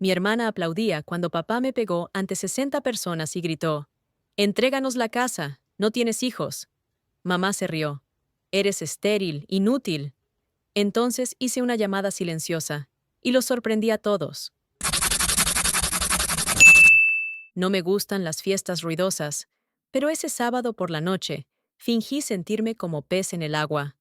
Mi hermana aplaudía cuando papá me pegó ante 60 personas y gritó: «Entréganos la casa, no tienes hijos». Mamá se rió: «Eres estéril, inútil». Entonces hice una llamada silenciosa y los sorprendí a todos. No me gustan las fiestas ruidosas, pero ese sábado por la noche fingí sentirme como pez en el agua.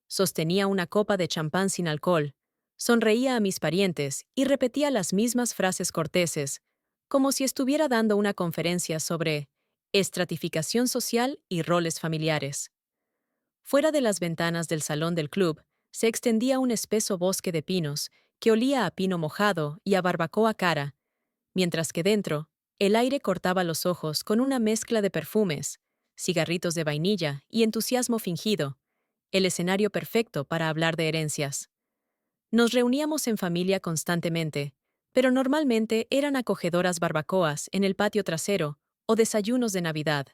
Sostenía una copa de champán sin alcohol, sonreía a mis parientes y repetía las mismas frases corteses, como si estuviera dando una conferencia sobre estratificación social y roles familiares. Fuera de las ventanas del salón del club se extendía un espeso bosque de pinos que olía a pino mojado y a barbacoa cara, mientras que dentro, el aire cortaba los ojos con una mezcla de perfumes, cigarritos de vainilla y entusiasmo fingido, el escenario perfecto para hablar de herencias. Nos reuníamos en familia constantemente, pero normalmente eran acogedoras barbacoas en el patio trasero o desayunos de Navidad.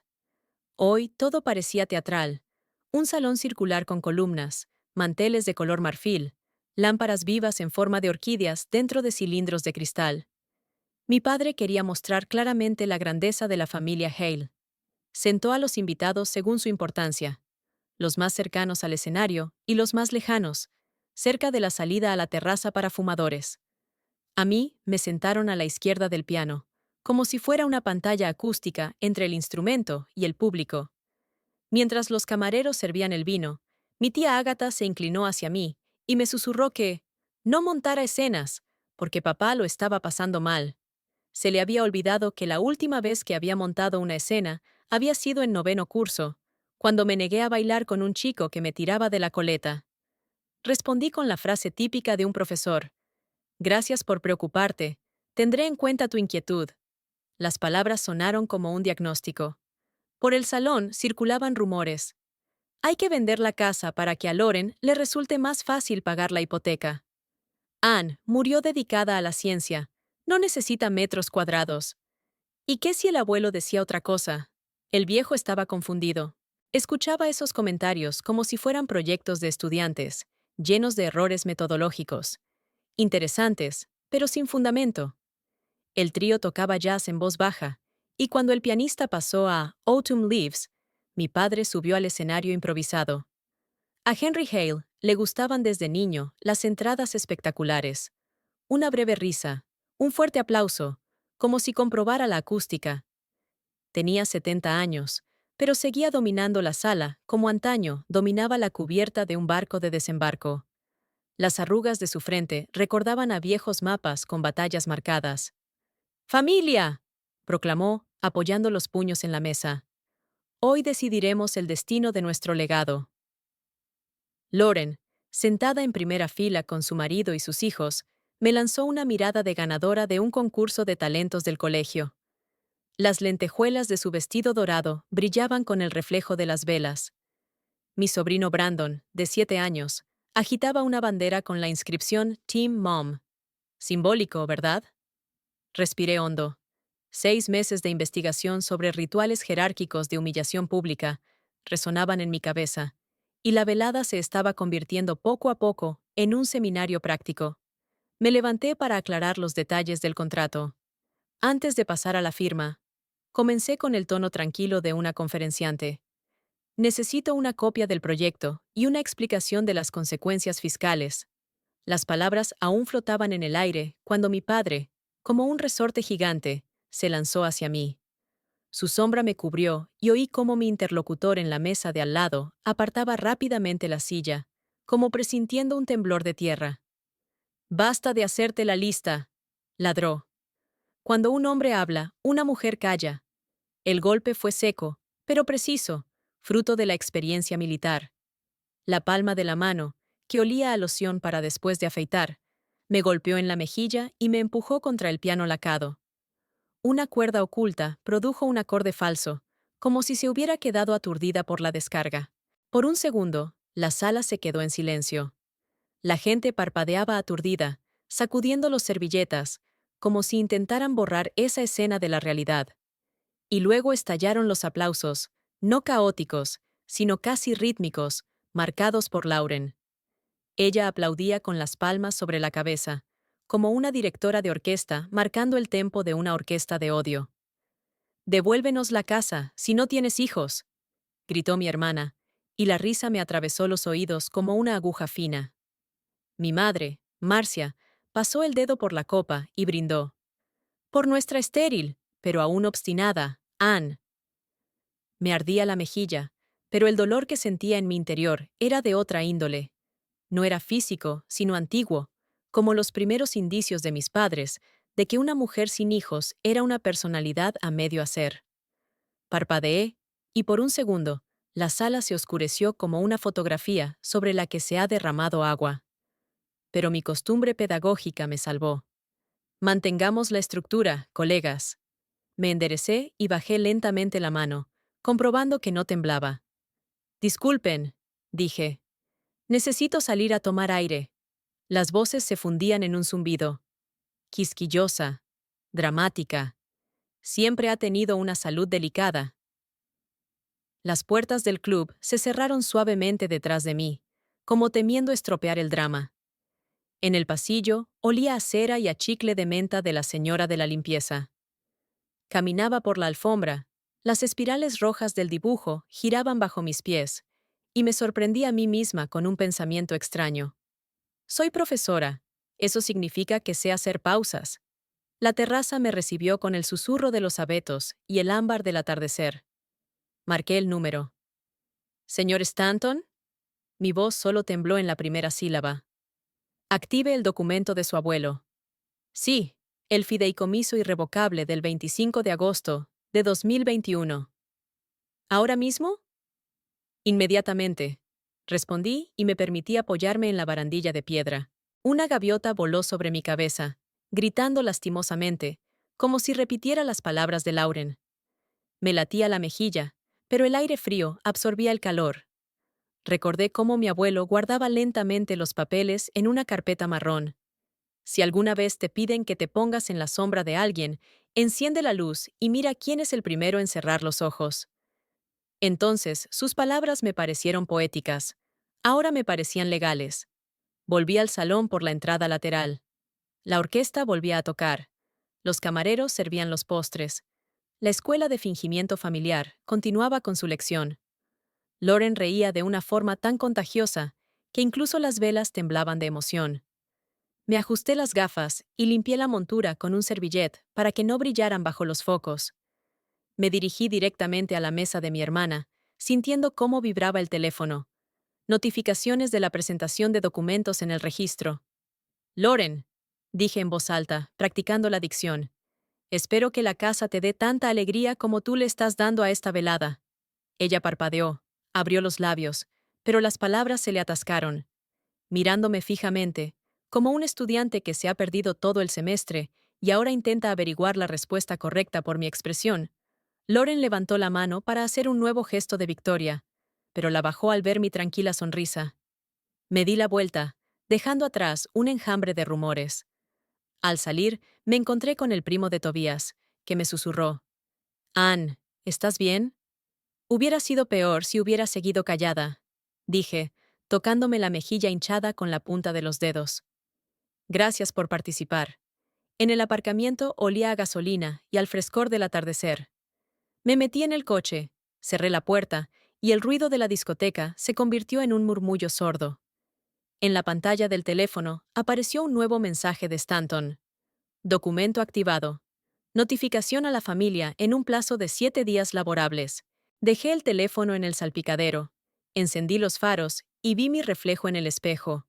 Hoy todo parecía teatral: un salón circular con columnas, manteles de color marfil, lámparas vivas en forma de orquídeas dentro de cilindros de cristal. Mi padre quería mostrar claramente la grandeza de la familia Hale. Sentó a los invitados según su importancia, los más cercanos al escenario y los más lejanos, cerca de la salida a la terraza para fumadores. A mí me sentaron a la izquierda del piano, como si fuera una pantalla acústica entre el instrumento y el público. Mientras los camareros servían el vino, mi tía Ágata se inclinó hacia mí y me susurró que no montara escenas, porque papá lo estaba pasando mal. Se le había olvidado que la última vez que había montado una escena había sido en noveno curso, cuando me negué a bailar con un chico que me tiraba de la coleta. Respondí con la frase típica de un profesor: «Gracias por preocuparte. Tendré en cuenta tu inquietud». Las palabras sonaron como un diagnóstico. Por el salón circulaban rumores. Hay que vender la casa para que a Loren le resulte más fácil pagar la hipoteca. Anne murió dedicada a la ciencia. No necesita metros cuadrados. ¿Y qué si el abuelo decía otra cosa? El viejo estaba confundido. Escuchaba esos comentarios como si fueran proyectos de estudiantes, llenos de errores metodológicos. Interesantes, pero sin fundamento. El trío tocaba jazz en voz baja, y cuando el pianista pasó a Autumn Leaves, mi padre subió al escenario improvisado. A Henry Hale le gustaban desde niño las entradas espectaculares. Una breve risa, un fuerte aplauso, como si comprobara la acústica. Tenía 70 años, pero seguía dominando la sala como antaño dominaba la cubierta de un barco de desembarco. Las arrugas de su frente recordaban a viejos mapas con batallas marcadas. «¡Familia!», proclamó, apoyando los puños en la mesa. «Hoy decidiremos el destino de nuestro legado». Loren, sentada en primera fila con su marido y sus hijos, me lanzó una mirada de ganadora de un concurso de talentos del colegio. Las lentejuelas de su vestido dorado brillaban con el reflejo de las velas. Mi sobrino Brandon, de 7 años, agitaba una bandera con la inscripción Team Mom. Simbólico, ¿verdad? Respiré hondo. 6 meses de investigación sobre rituales jerárquicos de humillación pública resonaban en mi cabeza, y la velada se estaba convirtiendo poco a poco en un seminario práctico. Me levanté para aclarar los detalles del contrato. Antes de pasar a la firma, comencé con el tono tranquilo de una conferenciante. Necesito una copia del proyecto y una explicación de las consecuencias fiscales. Las palabras aún flotaban en el aire cuando mi padre, como un resorte gigante, se lanzó hacia mí. Su sombra me cubrió y oí cómo mi interlocutor en la mesa de al lado apartaba rápidamente la silla, como presintiendo un temblor de tierra. «Basta de hacerte la lista», ladró. Cuando un hombre habla, una mujer calla. El golpe fue seco, pero preciso, fruto de la experiencia militar. La palma de la mano, que olía a loción para después de afeitar, me golpeó en la mejilla y me empujó contra el piano lacado. Una cuerda oculta produjo un acorde falso, como si se hubiera quedado aturdida por la descarga. Por un segundo, la sala se quedó en silencio. La gente parpadeaba aturdida, sacudiendo los servilletas, como si intentaran borrar esa escena de la realidad. Y luego estallaron los aplausos, no caóticos, sino casi rítmicos, marcados por Lauren. Ella aplaudía con las palmas sobre la cabeza, como una directora de orquesta marcando el tempo de una orquesta de odio. «Devuélvenos la casa, si no tienes hijos», gritó mi hermana, y la risa me atravesó los oídos como una aguja fina. Mi madre, Marcia, pasó el dedo por la copa y brindó. «Por nuestra estéril, pero aún obstinada, Anne». Me ardía la mejilla, pero el dolor que sentía en mi interior era de otra índole. No era físico, sino antiguo, como los primeros indicios de mis padres, de que una mujer sin hijos era una personalidad a medio hacer. Parpadeé, y por un segundo, la sala se oscureció como una fotografía sobre la que se ha derramado agua. Pero mi costumbre pedagógica me salvó. «Mantengamos la estructura, colegas». Me enderecé y bajé lentamente la mano, comprobando que no temblaba. «Disculpen», dije. «Necesito salir a tomar aire». Las voces se fundían en un zumbido. Quisquillosa, dramática. Siempre ha tenido una salud delicada. Las puertas del club se cerraron suavemente detrás de mí, como temiendo estropear el drama. En el pasillo olía a cera y a chicle de menta de la señora de la limpieza. Caminaba por la alfombra, las espirales rojas del dibujo giraban bajo mis pies, y me sorprendí a mí misma con un pensamiento extraño. Soy profesora, eso significa que sé hacer pausas. La terraza me recibió con el susurro de los abetos y el ámbar del atardecer. Marqué el número. «¿Señor Stanton?» Mi voz solo tembló en la primera sílaba. «Active el documento de su abuelo». «Sí, el fideicomiso irrevocable del 25 de agosto de 2021. ¿Ahora mismo?» «Inmediatamente», respondí y me permití apoyarme en la barandilla de piedra. Una gaviota voló sobre mi cabeza, gritando lastimosamente, como si repitiera las palabras de Lauren. Me latía la mejilla, pero el aire frío absorbía el calor. Recordé cómo mi abuelo guardaba lentamente los papeles en una carpeta marrón. Si alguna vez te piden que te pongas en la sombra de alguien, enciende la luz y mira quién es el primero en cerrar los ojos. Entonces, sus palabras me parecieron poéticas. Ahora me parecían legales. Volví al salón por la entrada lateral. La orquesta volvía a tocar. Los camareros servían los postres. La escuela de fingimiento familiar continuaba con su lección. Lauren reía de una forma tan contagiosa que incluso las velas temblaban de emoción. Me ajusté las gafas y limpié la montura con un servillet para que no brillaran bajo los focos. Me dirigí directamente a la mesa de mi hermana, sintiendo cómo vibraba el teléfono. Notificaciones de la presentación de documentos en el registro. «Lauren», dije en voz alta, practicando la dicción. «Espero que la casa te dé tanta alegría como tú le estás dando a esta velada». Ella parpadeó, abrió los labios, pero las palabras se le atascaron. Mirándome fijamente, como un estudiante que se ha perdido todo el semestre y ahora intenta averiguar la respuesta correcta por mi expresión, Lauren levantó la mano para hacer un nuevo gesto de victoria, pero la bajó al ver mi tranquila sonrisa. Me di la vuelta, dejando atrás un enjambre de rumores. Al salir, me encontré con el primo de Tobías, que me susurró. «Anne, ¿estás bien?» «Hubiera sido peor si hubiera seguido callada», dije, tocándome la mejilla hinchada con la punta de los dedos. «Gracias por participar». En el aparcamiento olía a gasolina y al frescor del atardecer. Me metí en el coche, cerré la puerta, y el ruido de la discoteca se convirtió en un murmullo sordo. En la pantalla del teléfono apareció un nuevo mensaje de Stanton. Documento activado. Notificación a la familia en un plazo de 7 días laborables. Dejé el teléfono en el salpicadero, encendí los faros y vi mi reflejo en el espejo.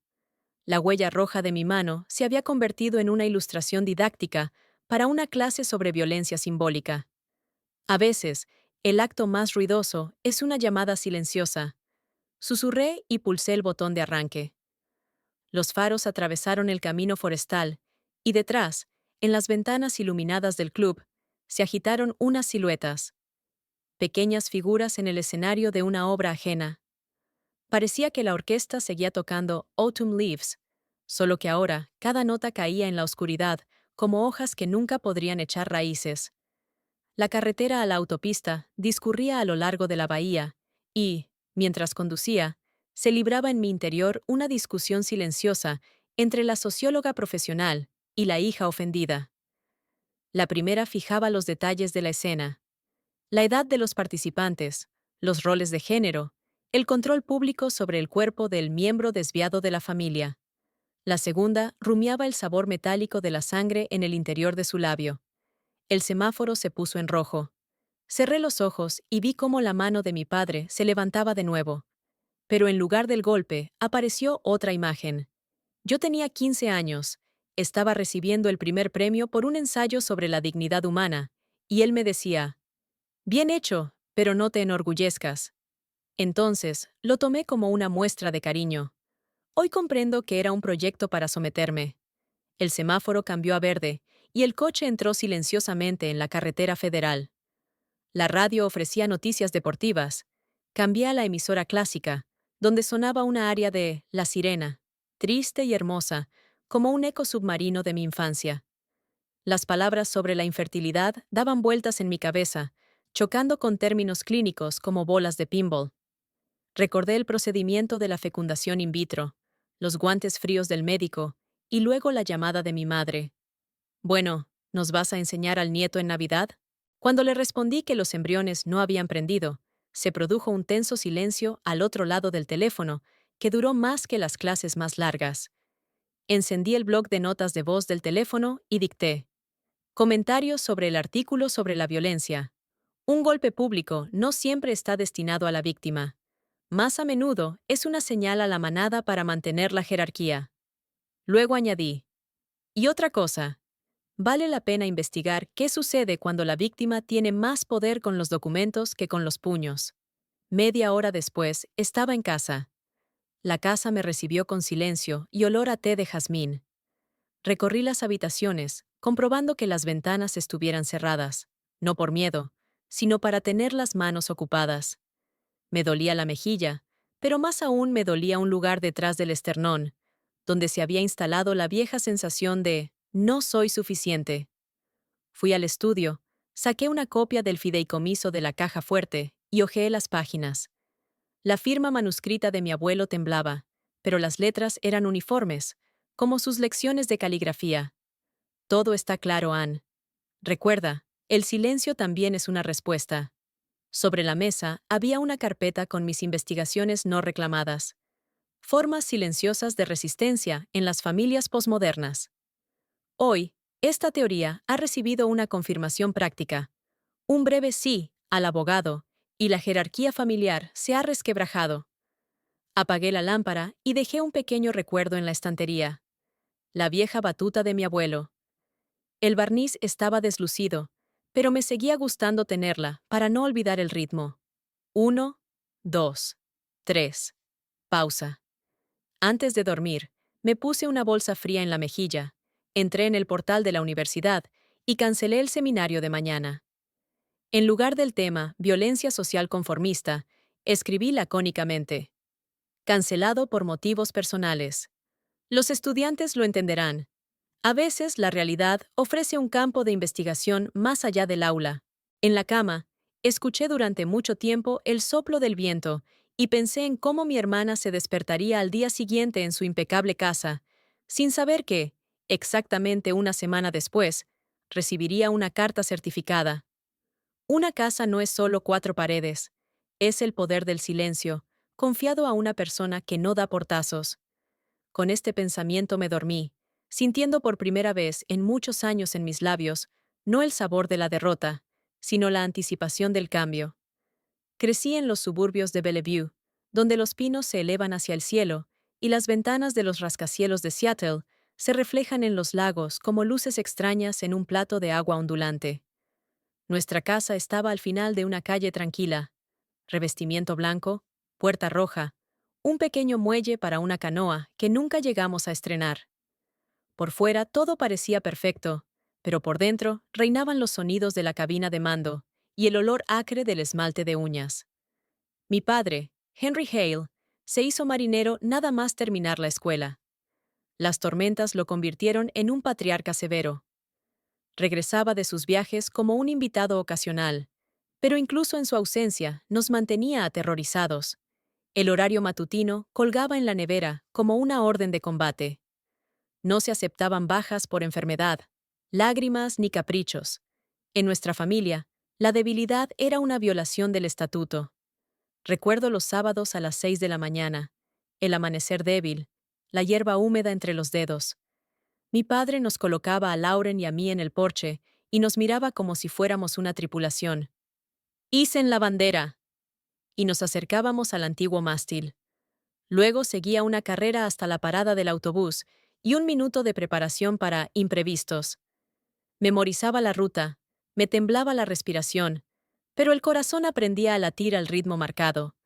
La huella roja de mi mano se había convertido en una ilustración didáctica para una clase sobre violencia simbólica. A veces, el acto más ruidoso es una llamada silenciosa. Susurré y pulsé el botón de arranque. Los faros atravesaron el camino forestal, y detrás, en las ventanas iluminadas del club, se agitaron unas siluetas. Pequeñas figuras en el escenario de una obra ajena. Parecía que la orquesta seguía tocando Autumn Leaves, solo que ahora cada nota caía en la oscuridad como hojas que nunca podrían echar raíces. La carretera a la autopista discurría a lo largo de la bahía y, mientras conducía, se libraba en mi interior una discusión silenciosa entre la socióloga profesional y la hija ofendida. La primera fijaba los detalles de la escena: la edad de los participantes, los roles de género, el control público sobre el cuerpo del miembro desviado de la familia. La segunda rumiaba el sabor metálico de la sangre en el interior de su labio. El semáforo se puso en rojo. Cerré los ojos y vi cómo la mano de mi padre se levantaba de nuevo. Pero en lugar del golpe, apareció otra imagen. Yo tenía 15 años, estaba recibiendo el primer premio por un ensayo sobre la dignidad humana, y él me decía: bien hecho, pero no te enorgullezcas. Entonces, lo tomé como una muestra de cariño. Hoy comprendo que era un proyecto para someterme. El semáforo cambió a verde, y el coche entró silenciosamente en la carretera federal. La radio ofrecía noticias deportivas. Cambié a la emisora clásica, donde sonaba una aria de La Sirena, triste y hermosa, como un eco submarino de mi infancia. Las palabras sobre la infertilidad daban vueltas en mi cabeza, chocando con términos clínicos como bolas de pinball. Recordé el procedimiento de la fecundación in vitro, los guantes fríos del médico, y luego la llamada de mi madre. Bueno, ¿nos vas a enseñar al nieto en Navidad? Cuando le respondí que los embriones no habían prendido, se produjo un tenso silencio al otro lado del teléfono, que duró más que las clases más largas. Encendí el bloc de notas de voz del teléfono y dicté: comentarios sobre el artículo sobre la violencia. Un golpe público no siempre está destinado a la víctima. Más a menudo es una señal a la manada para mantener la jerarquía. Luego añadí: y otra cosa, vale la pena investigar qué sucede cuando la víctima tiene más poder con los documentos que con los puños. Media hora después, estaba en casa. La casa me recibió con silencio y olor a té de jazmín. Recorrí las habitaciones, comprobando que las ventanas estuvieran cerradas, no por miedo, sino para tener las manos ocupadas. Me dolía la mejilla, pero más aún me dolía un lugar detrás del esternón, donde se había instalado la vieja sensación de no soy suficiente. Fui al estudio, saqué una copia del fideicomiso de la caja fuerte y hojeé las páginas. La firma manuscrita de mi abuelo temblaba, pero las letras eran uniformes, como sus lecciones de caligrafía. Todo está claro, Anne. Recuerda, el silencio también es una respuesta. Sobre la mesa había una carpeta con mis investigaciones no reclamadas. Formas silenciosas de resistencia en las familias posmodernas. Hoy, esta teoría ha recibido una confirmación práctica. Un breve sí al abogado, y la jerarquía familiar se ha resquebrajado. Apagué la lámpara y dejé un pequeño recuerdo en la estantería. La vieja batuta de mi abuelo. El barniz estaba deslucido, pero me seguía gustando tenerla para no olvidar el ritmo. 1, 2, 3. Pausa. Antes de dormir, me puse una bolsa fría en la mejilla, entré en el portal de la universidad y cancelé el seminario de mañana. En lugar del tema violencia social conformista, escribí lacónicamente: cancelado por motivos personales. Los estudiantes lo entenderán. A veces la realidad ofrece un campo de investigación más allá del aula. En la cama, escuché durante mucho tiempo el soplo del viento y pensé en cómo mi hermana se despertaría al día siguiente en su impecable casa, sin saber que, exactamente una semana después, recibiría una carta certificada. Una casa no es solo 4 paredes, es el poder del silencio, confiado a una persona que no da portazos. Con este pensamiento me dormí, sintiendo por primera vez en muchos años en mis labios, no el sabor de la derrota, sino la anticipación del cambio. Crecí en los suburbios de Bellevue, donde los pinos se elevan hacia el cielo y las ventanas de los rascacielos de Seattle se reflejan en los lagos como luces extrañas en un plato de agua ondulante. Nuestra casa estaba al final de una calle tranquila: revestimiento blanco, puerta roja, un pequeño muelle para una canoa que nunca llegamos a estrenar. Por fuera todo parecía perfecto, pero por dentro reinaban los sonidos de la cabina de mando y el olor acre del esmalte de uñas. Mi padre, Henry Hale, se hizo marinero nada más terminar la escuela. Las tormentas lo convirtieron en un patriarca severo. Regresaba de sus viajes como un invitado ocasional, pero incluso en su ausencia nos mantenía aterrorizados. El horario matutino colgaba en la nevera como una orden de combate. No se aceptaban bajas por enfermedad, lágrimas ni caprichos. En nuestra familia, la debilidad era una violación del estatuto. Recuerdo los sábados a las 6 de la mañana, el amanecer débil, la hierba húmeda entre los dedos. Mi padre nos colocaba a Lauren y a mí en el porche y nos miraba como si fuéramos una tripulación. ¡Isen la bandera! Y nos acercábamos al antiguo mástil. Luego seguía una carrera hasta la parada del autobús y un minuto de preparación para imprevistos. Memorizaba la ruta, me temblaba la respiración, pero el corazón aprendía a latir al ritmo marcado.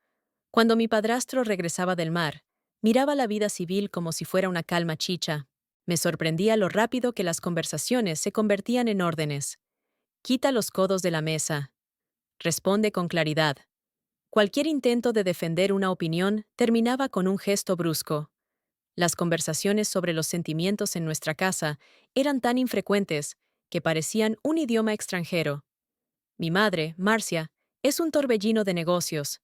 Cuando mi padrastro regresaba del mar, miraba la vida civil como si fuera una calma chicha. Me sorprendía lo rápido que las conversaciones se convertían en órdenes. Quita los codos de la mesa. Responde con claridad. Cualquier intento de defender una opinión terminaba con un gesto brusco. Las conversaciones sobre los sentimientos en nuestra casa eran tan infrecuentes que parecían un idioma extranjero. Mi madre, Marcia, es un torbellino de negocios.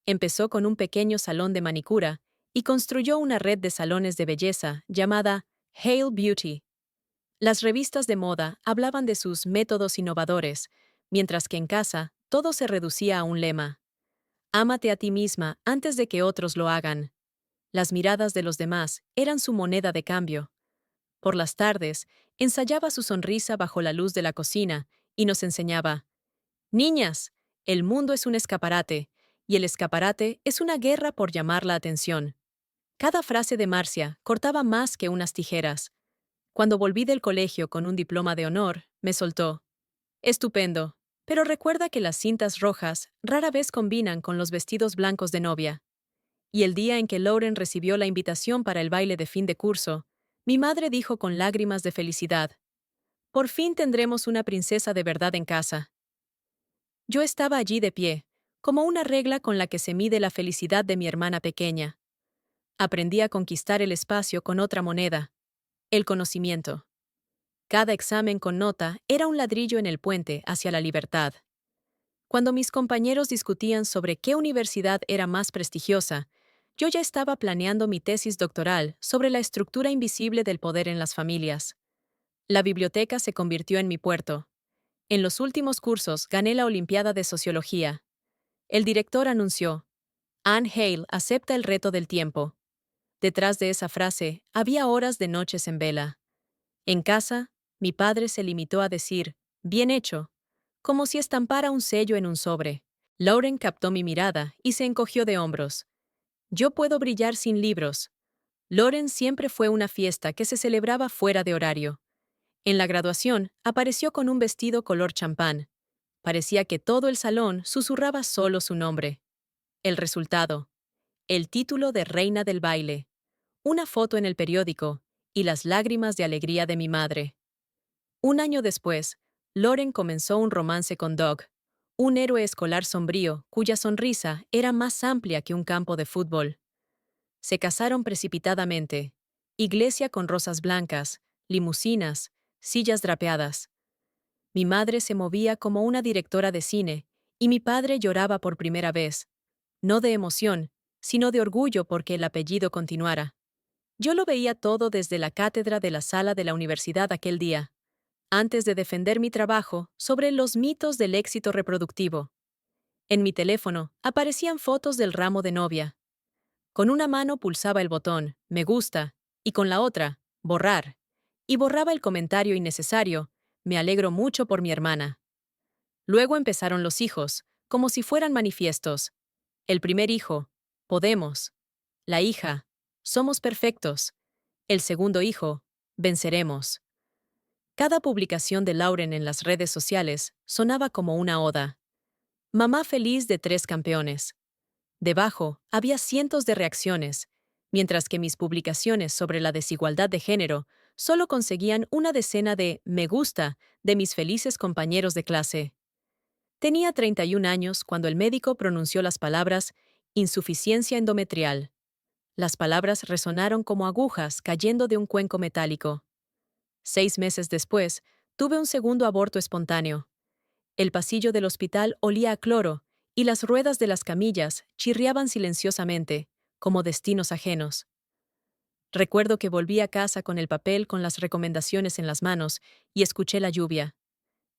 Empezó con un pequeño salón de manicura y construyó una red de salones de belleza llamada Hale Beauty. Las revistas de moda hablaban de sus métodos innovadores, mientras que en casa todo se reducía a un lema: ámate a ti misma antes de que otros lo hagan. Las miradas de los demás eran su moneda de cambio. Por las tardes, ensayaba su sonrisa bajo la luz de la cocina y nos enseñaba: niñas, el mundo es un escaparate, y el escaparate es una guerra por llamar la atención. Cada frase de Marcia cortaba más que unas tijeras. Cuando volví del colegio con un diploma de honor, me soltó: estupendo, pero recuerda que las cintas rojas rara vez combinan con los vestidos blancos de novia. Y el día en que Lauren recibió la invitación para el baile de fin de curso, mi madre dijo con lágrimas de felicidad: por fin tendremos una princesa de verdad en casa. Yo estaba allí de pie, como una regla con la que se mide la felicidad de mi hermana pequeña. Aprendí a conquistar el espacio con otra moneda: el conocimiento. Cada examen con nota era un ladrillo en el puente hacia la libertad. Cuando mis compañeros discutían sobre qué universidad era más prestigiosa, yo ya estaba planeando mi tesis doctoral sobre la estructura invisible del poder en las familias. La biblioteca se convirtió en mi puerto. En los últimos cursos gané la Olimpiada de Sociología. El director anunció: Anne Hale acepta el reto del tiempo. Detrás de esa frase había horas de noches en vela. En casa, mi padre se limitó a decir: bien hecho, como si estampara un sello en un sobre. Lauren captó mi mirada y se encogió de hombros. Yo puedo brillar sin libros. Lauren siempre fue una fiesta que se celebraba fuera de horario. En la graduación, apareció con un vestido color champán. Parecía que todo el salón susurraba solo su nombre. El resultado: el título de reina del baile, una foto en el periódico y las lágrimas de alegría de mi madre. Un año después, Lauren comenzó un romance con Doug, un héroe escolar sombrío cuya sonrisa era más amplia que un campo de fútbol. Se casaron precipitadamente. Iglesia con rosas blancas, limusinas, sillas drapeadas. Mi madre se movía como una directora de cine y mi padre lloraba por primera vez, no de emoción, sino de orgullo porque el apellido continuara. Yo lo veía todo desde la cátedra de la sala de la universidad aquel día, antes de defender mi trabajo sobre los mitos del éxito reproductivo. En mi teléfono aparecían fotos del ramo de novia. Con una mano pulsaba el botón "Me gusta" y con la otra "Borrar", y borraba el comentario innecesario "Me alegro mucho por mi hermana". Luego empezaron los hijos, como si fueran manifiestos. El primer hijo: podemos. La hija: somos perfectos. El segundo hijo: venceremos. Cada publicación de Lauren en las redes sociales sonaba como una oda. Mamá feliz de 3 campeones. Debajo había cientos de reacciones, mientras que mis publicaciones sobre la desigualdad de género solo conseguían una decena de me gusta de mis felices compañeros de clase. Tenía 31 años cuando el médico pronunció las palabras insuficiencia endometrial. Las palabras resonaron como agujas cayendo de un cuenco metálico. 6 meses después, tuve un segundo aborto espontáneo. El pasillo del hospital olía a cloro y las ruedas de las camillas chirriaban silenciosamente, como destinos ajenos. Recuerdo que volví a casa con el papel con las recomendaciones en las manos y escuché la lluvia.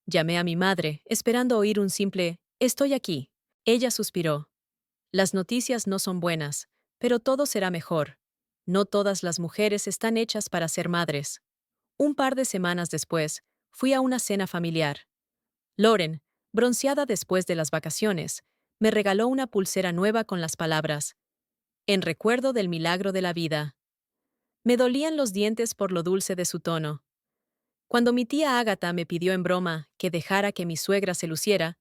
Llamé a mi madre, esperando oír un simple «Estoy aquí». Ella suspiró. Las noticias no son buenas, pero todo será mejor. No todas las mujeres están hechas para ser madres. Un par de semanas después, fui a una cena familiar. Lauren, bronceada después de las vacaciones, me regaló una pulsera nueva con las palabras «En recuerdo del milagro de la vida». Me dolían los dientes por lo dulce de su tono. Cuando mi tía Ágata me pidió en broma que dejara que mi suegra se luciera,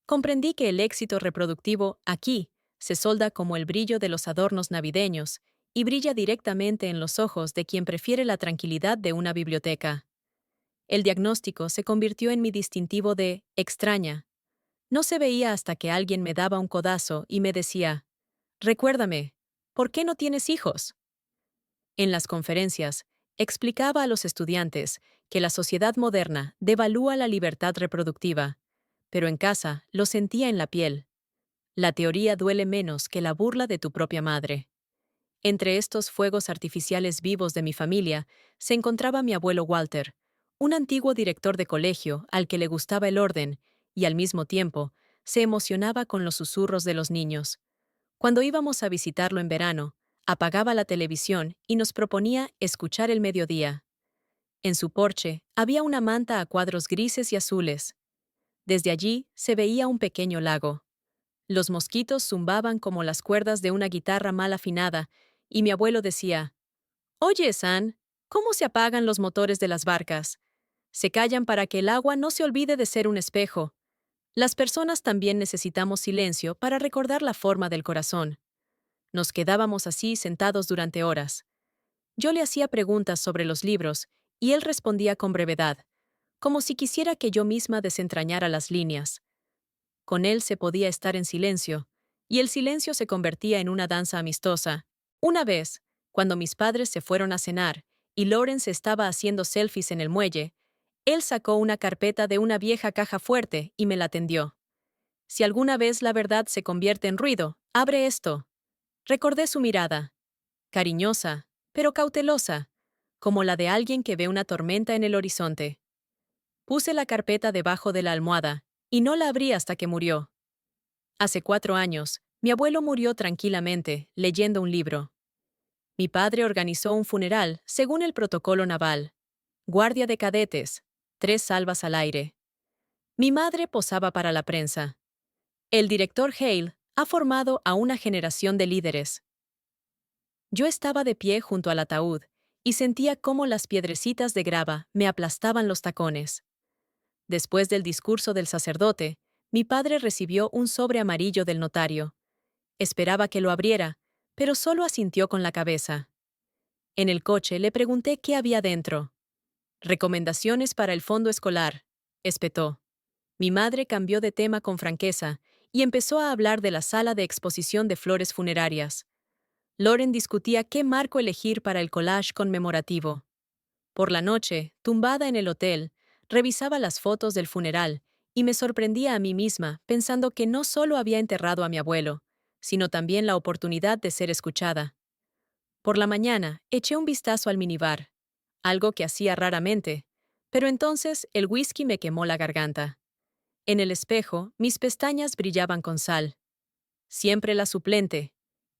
comprendí que el éxito reproductivo aquí se solda como el brillo de los adornos navideños y brilla directamente en los ojos de quien prefiere la tranquilidad de una biblioteca. El diagnóstico se convirtió en mi distintivo de extraña. No se veía hasta que alguien me daba un codazo y me decía, «Recuérdame, ¿por qué no tienes hijos?». En las conferencias, explicaba a los estudiantes que la sociedad moderna devalúa la libertad reproductiva, pero en casa lo sentía en la piel. La teoría duele menos que la burla de tu propia madre. Entre estos fuegos artificiales vivos de mi familia se encontraba mi abuelo Walter, un antiguo director de colegio al que le gustaba el orden y al mismo tiempo se emocionaba con los susurros de los niños. Cuando íbamos a visitarlo en verano, apagaba la televisión y nos proponía escuchar el mediodía. En su porche había una manta a cuadros grises y azules. Desde allí se veía un pequeño lago. Los mosquitos zumbaban como las cuerdas de una guitarra mal afinada, y mi abuelo decía, «Oye, San, ¿cómo se apagan los motores de las barcas? Se callan para que el agua no se olvide de ser un espejo. Las personas también necesitamos silencio para recordar la forma del corazón». Nos quedábamos así sentados durante horas. Yo le hacía preguntas sobre los libros, y él respondía con brevedad, como si quisiera que yo misma desentrañara las líneas. Con él se podía estar en silencio, y el silencio se convertía en una danza amistosa. Una vez, cuando mis padres se fueron a cenar, y Lawrence estaba haciendo selfies en el muelle, él sacó una carpeta de una vieja caja fuerte y me la tendió. «Si alguna vez la verdad se convierte en ruido, abre esto». Recordé su mirada, cariñosa, pero cautelosa, como la de alguien que ve una tormenta en el horizonte. Puse la carpeta debajo de la almohada, y no la abrí hasta que murió. Hace 4 años, mi abuelo murió tranquilamente, leyendo un libro. Mi padre organizó un funeral según el protocolo naval. Guardia de cadetes, 3 salvas al aire. Mi madre posaba para la prensa. El director Hale ha formado a una generación de líderes. Yo estaba de pie junto al ataúd y sentía cómo las piedrecitas de grava me aplastaban los tacones. Después del discurso del sacerdote, mi padre recibió un sobre amarillo del notario. Esperaba que lo abriera, pero solo asintió con la cabeza. En el coche le pregunté qué había dentro. «Recomendaciones para el fondo escolar», espetó. Mi madre cambió de tema con franqueza y empezó a hablar de la sala de exposición de flores funerarias. Lauren discutía qué marco elegir para el collage conmemorativo. Por la noche, tumbada en el hotel, revisaba las fotos del funeral y me sorprendía a mí misma pensando que no solo había enterrado a mi abuelo, sino también la oportunidad de ser escuchada. Por la mañana, eché un vistazo al minibar, algo que hacía raramente, pero entonces el whisky me quemó la garganta. En el espejo, mis pestañas brillaban con sal. Siempre la suplente.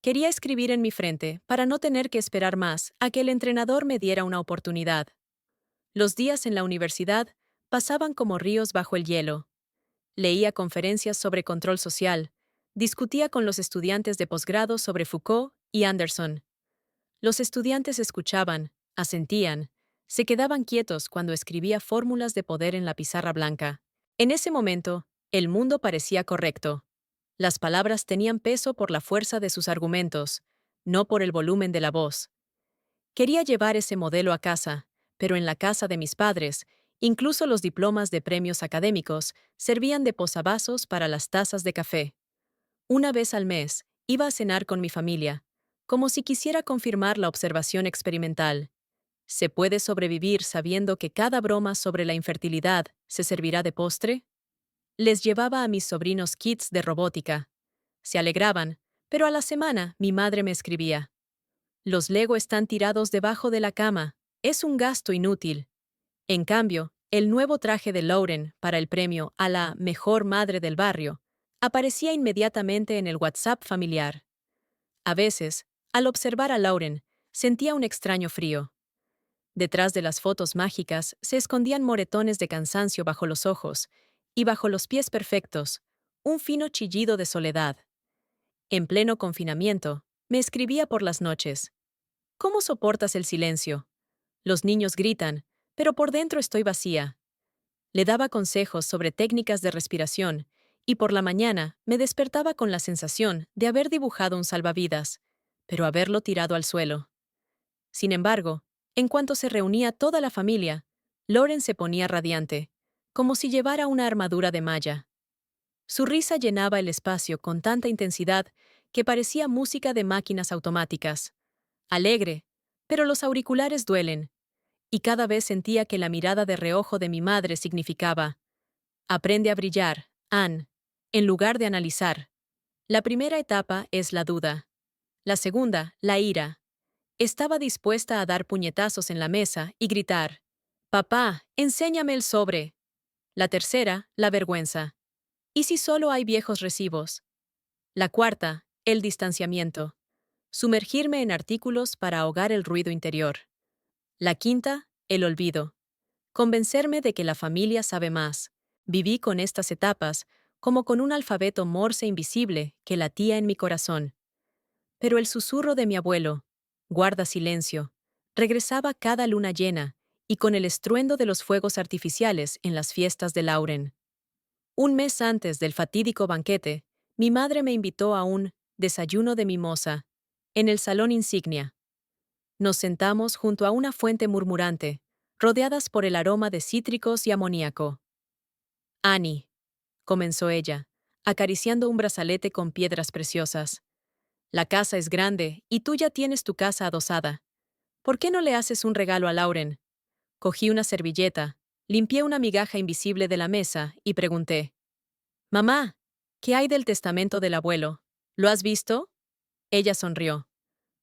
Quería escribir en mi frente para no tener que esperar más a que el entrenador me diera una oportunidad. Los días en la universidad pasaban como ríos bajo el hielo. Leía conferencias sobre control social, discutía con los estudiantes de posgrado sobre Foucault y Anderson. Los estudiantes escuchaban, asentían, se quedaban quietos cuando escribía fórmulas de poder en la pizarra blanca. En ese momento, el mundo parecía correcto. Las palabras tenían peso por la fuerza de sus argumentos, no por el volumen de la voz. Quería llevar ese modelo a casa, pero en la casa de mis padres, incluso los diplomas de premios académicos servían de posavasos para las tazas de café. Una vez al mes, iba a cenar con mi familia, como si quisiera confirmar la observación experimental. ¿Se puede sobrevivir sabiendo que cada broma sobre la infertilidad se servirá de postre? Les llevaba a mis sobrinos kits de robótica. Se alegraban, pero a la semana mi madre me escribía. Los Lego están tirados debajo de la cama. Es un gasto inútil. En cambio, el nuevo traje de Lauren para el premio a la mejor madre del barrio aparecía inmediatamente en el WhatsApp familiar. A veces, al observar a Lauren, sentía un extraño frío. Detrás de las fotos mágicas se escondían moretones de cansancio bajo los ojos, y bajo los pies perfectos, un fino chillido de soledad. En pleno confinamiento, me escribía por las noches. ¿Cómo soportas el silencio? Los niños gritan, pero por dentro estoy vacía. Le daba consejos sobre técnicas de respiración, y por la mañana me despertaba con la sensación de haber dibujado un salvavidas, pero haberlo tirado al suelo. Sin embargo, en cuanto se reunía toda la familia, Lauren se ponía radiante, como si llevara una armadura de malla. Su risa llenaba el espacio con tanta intensidad que parecía música de máquinas automáticas. Alegre, pero los auriculares duelen, y cada vez sentía que la mirada de reojo de mi madre significaba: aprende a brillar, Anne, en lugar de analizar. La primera etapa es la duda. La segunda, la ira. Estaba dispuesta a dar puñetazos en la mesa y gritar: «Papá, enséñame el sobre». La tercera, la vergüenza. ¿Y si solo hay viejos recibos? La cuarta, el distanciamiento. Sumergirme en artículos para ahogar el ruido interior. La quinta, el olvido. Convencerme de que la familia sabe más. Viví con estas etapas como con un alfabeto morse invisible que latía en mi corazón. Pero el susurro de mi abuelo, guarda silencio, regresaba cada luna llena y con el estruendo de los fuegos artificiales en las fiestas de Lauren. Un mes antes del fatídico banquete, mi madre me invitó a un desayuno de mimosa en el salón insignia. Nos sentamos junto a una fuente murmurante, rodeadas por el aroma de cítricos y amoníaco. «Annie», comenzó ella, acariciando un brazalete con piedras preciosas. «La casa es grande y tú ya tienes tu casa adosada. ¿Por qué no le haces un regalo a Lauren?» Cogí una servilleta, limpié una migaja invisible de la mesa y pregunté: «Mamá, ¿qué hay del testamento del abuelo? ¿Lo has visto?» Ella sonrió.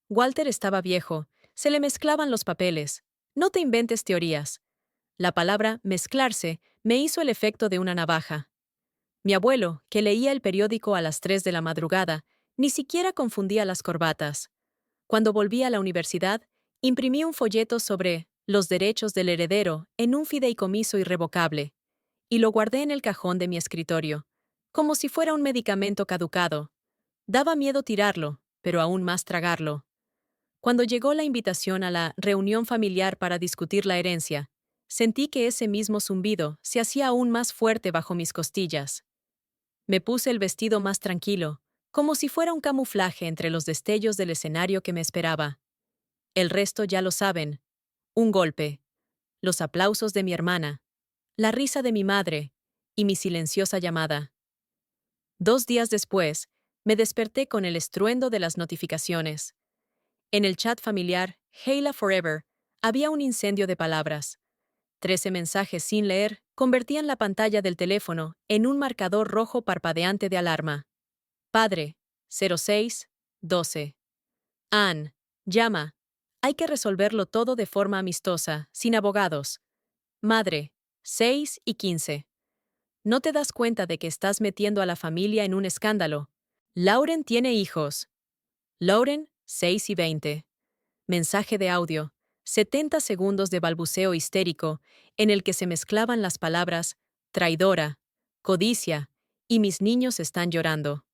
Walter estaba viejo, se le mezclaban los papeles. No te inventes teorías. La palabra mezclarse me hizo el efecto de una navaja. Mi abuelo, que leía el periódico a las 3 de la madrugada, ni siquiera confundía las corbatas. Cuando volví a la universidad, imprimí un folleto sobre los derechos del heredero en un fideicomiso irrevocable, y lo guardé en el cajón de mi escritorio, como si fuera un medicamento caducado. Daba miedo tirarlo, pero aún más tragarlo. Cuando llegó la invitación a la reunión familiar para discutir la herencia, sentí que ese mismo zumbido se hacía aún más fuerte bajo mis costillas. Me puse el vestido más tranquilo, como si fuera un camuflaje entre los destellos del escenario que me esperaba. El resto ya lo saben. Un golpe, los aplausos de mi hermana, la risa de mi madre y mi silenciosa llamada. 2 días después, me desperté con el estruendo de las notificaciones. En el chat familiar Hayla Forever había un incendio de palabras. 13 mensajes sin leer convertían la pantalla del teléfono en un marcador rojo parpadeante de alarma. Padre, 06-12. Ann, llama. Hay que resolverlo todo de forma amistosa, sin abogados. Madre, 6-15. No te das cuenta de que estás metiendo a la familia en un escándalo. Lauren tiene hijos. Lauren, 6-20. Mensaje de audio. 70 segundos de balbuceo histérico, en el que se mezclaban las palabras traidora, codicia, y mis niños están llorando.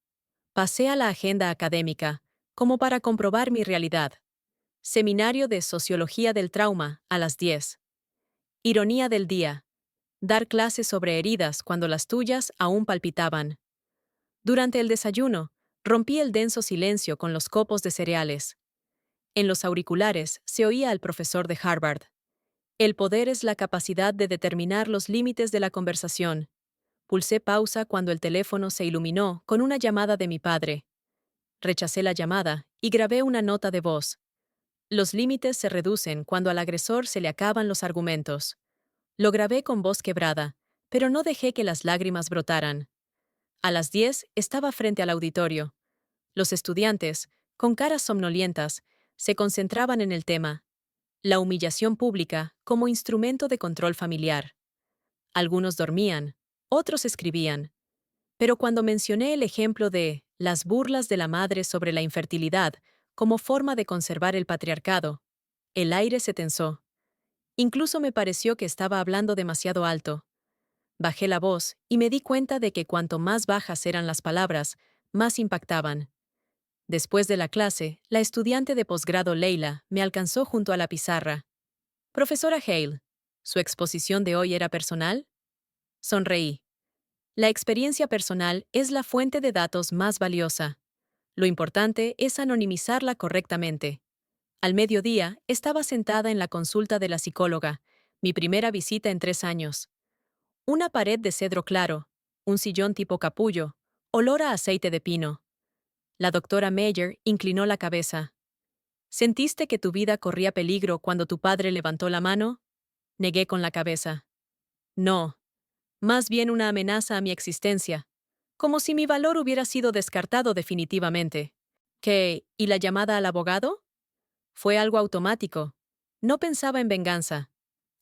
Pasé a la agenda académica, como para comprobar mi realidad. Seminario de Sociología del Trauma, a las 10. Ironía del día. Dar clases sobre heridas cuando las tuyas aún palpitaban. Durante el desayuno, rompí el denso silencio con los copos de cereales. En los auriculares se oía al profesor de Harvard. El poder es la capacidad de determinar los límites de la conversación. Pulsé pausa cuando el teléfono se iluminó con una llamada de mi padre. Rechacé la llamada y grabé una nota de voz. Los límites se reducen cuando al agresor se le acaban los argumentos. Lo grabé con voz quebrada, pero no dejé que las lágrimas brotaran. A las 10 estaba frente al auditorio. Los estudiantes, con caras somnolientas, Se concentraban en el tema, la humillación pública como instrumento de control familiar. Algunos dormían, otros escribían. Pero cuando mencioné el ejemplo de las burlas de la madre sobre la infertilidad como forma de conservar el patriarcado, el aire se tensó. Incluso me pareció que estaba hablando demasiado alto. Bajé la voz y me di cuenta de que cuanto más bajas eran las palabras, más impactaban. Después de la clase, la estudiante de posgrado Leila me alcanzó junto a la pizarra. Profesora Hale, ¿su exposición de hoy era personal? Sonreí. La experiencia personal es la fuente de datos más valiosa. Lo importante es anonimizarla correctamente. Al mediodía, estaba sentada en la consulta de la psicóloga, mi primera visita en 3 años. Una pared de cedro claro, un sillón tipo capullo, olor a aceite de pino. La doctora Meyer inclinó la cabeza. ¿Sentiste que tu vida corría peligro cuando tu padre levantó la mano? Negué con la cabeza. No, más bien una amenaza a mi existencia, como si mi valor hubiera sido descartado definitivamente. ¿Qué? ¿Y la llamada al abogado? Fue algo automático. No pensaba en venganza.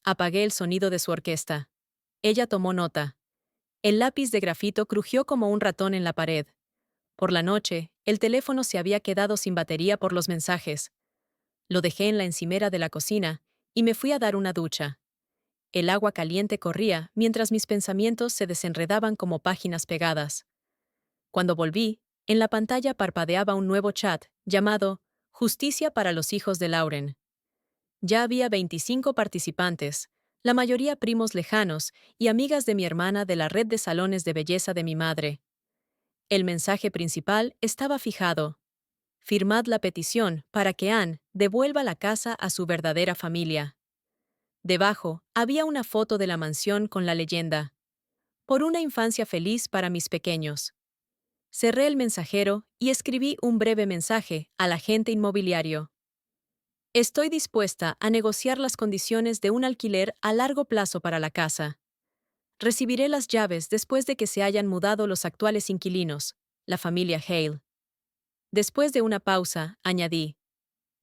Apagué el sonido de su orquesta. Ella tomó nota. El lápiz de grafito crujió como un ratón en la pared. Por la noche, el teléfono se había quedado sin batería por los mensajes. Lo dejé en la encimera de la cocina y me fui a dar una ducha. El agua caliente corría mientras mis pensamientos se desenredaban como páginas pegadas. Cuando volví, en la pantalla parpadeaba un nuevo chat llamado Justicia para los hijos de Lauren. Ya había 25 participantes, la mayoría primos lejanos y amigas de mi hermana de la red de salones de belleza de mi madre. El mensaje principal estaba fijado. Firmad la petición para que Anne devuelva la casa a su verdadera familia. Debajo había una foto de la mansión con la leyenda: Por una infancia feliz para mis pequeños. Cerré el mensajero y escribí un breve mensaje al agente inmobiliario. Estoy dispuesta a negociar las condiciones de un alquiler a largo plazo para la casa. Recibiré las llaves después de que se hayan mudado los actuales inquilinos, la familia Hale. Después de una pausa, añadí: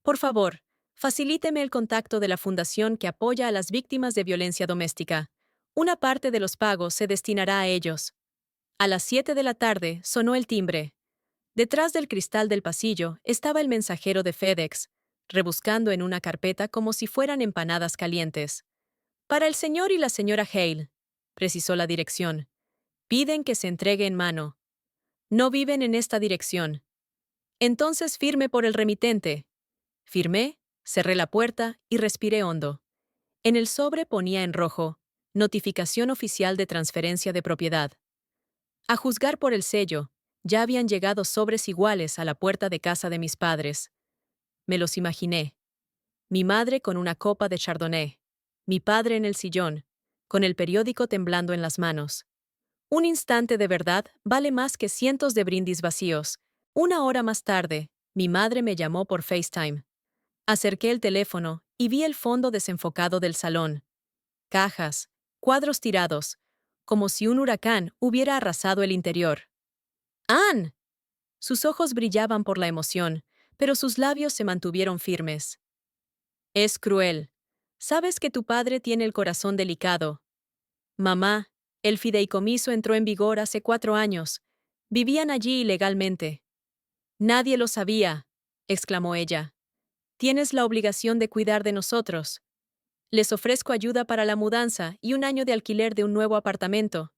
Por favor, facilíteme el contacto de la fundación que apoya a las víctimas de violencia doméstica. Una parte de los pagos se destinará a ellos. A las 7 de la tarde sonó el timbre. Detrás del cristal del pasillo estaba el mensajero de FedEx, rebuscando en una carpeta como si fueran empanadas calientes. Para el señor y la señora Hale, precisó la dirección. Piden que se entregue en mano. No viven en esta dirección. Entonces firme por el remitente. Firmé, cerré la puerta y respiré hondo. En el sobre ponía en rojo: Notificación oficial de transferencia de propiedad. A juzgar por el sello, ya habían llegado sobres iguales a la puerta de casa de mis padres. Me los imaginé. Mi madre con una copa de chardonnay. Mi padre en el sillón, con el periódico temblando en las manos. Un instante de verdad vale más que cientos de brindis vacíos. 1 hora más tarde, mi madre me llamó por FaceTime. Acerqué el teléfono y vi el fondo desenfocado del salón. Cajas, cuadros tirados, como si un huracán hubiera arrasado el interior. ¡Ann! Sus ojos brillaban por la emoción, pero sus labios se mantuvieron firmes. Es cruel. Sabes que tu padre tiene el corazón delicado. Mamá, el fideicomiso entró en vigor hace 4 años. Vivían allí ilegalmente. Nadie lo sabía, exclamó ella. Tienes la obligación de cuidar de nosotros. Les ofrezco ayuda para la mudanza y 1 año de alquiler de un nuevo apartamento,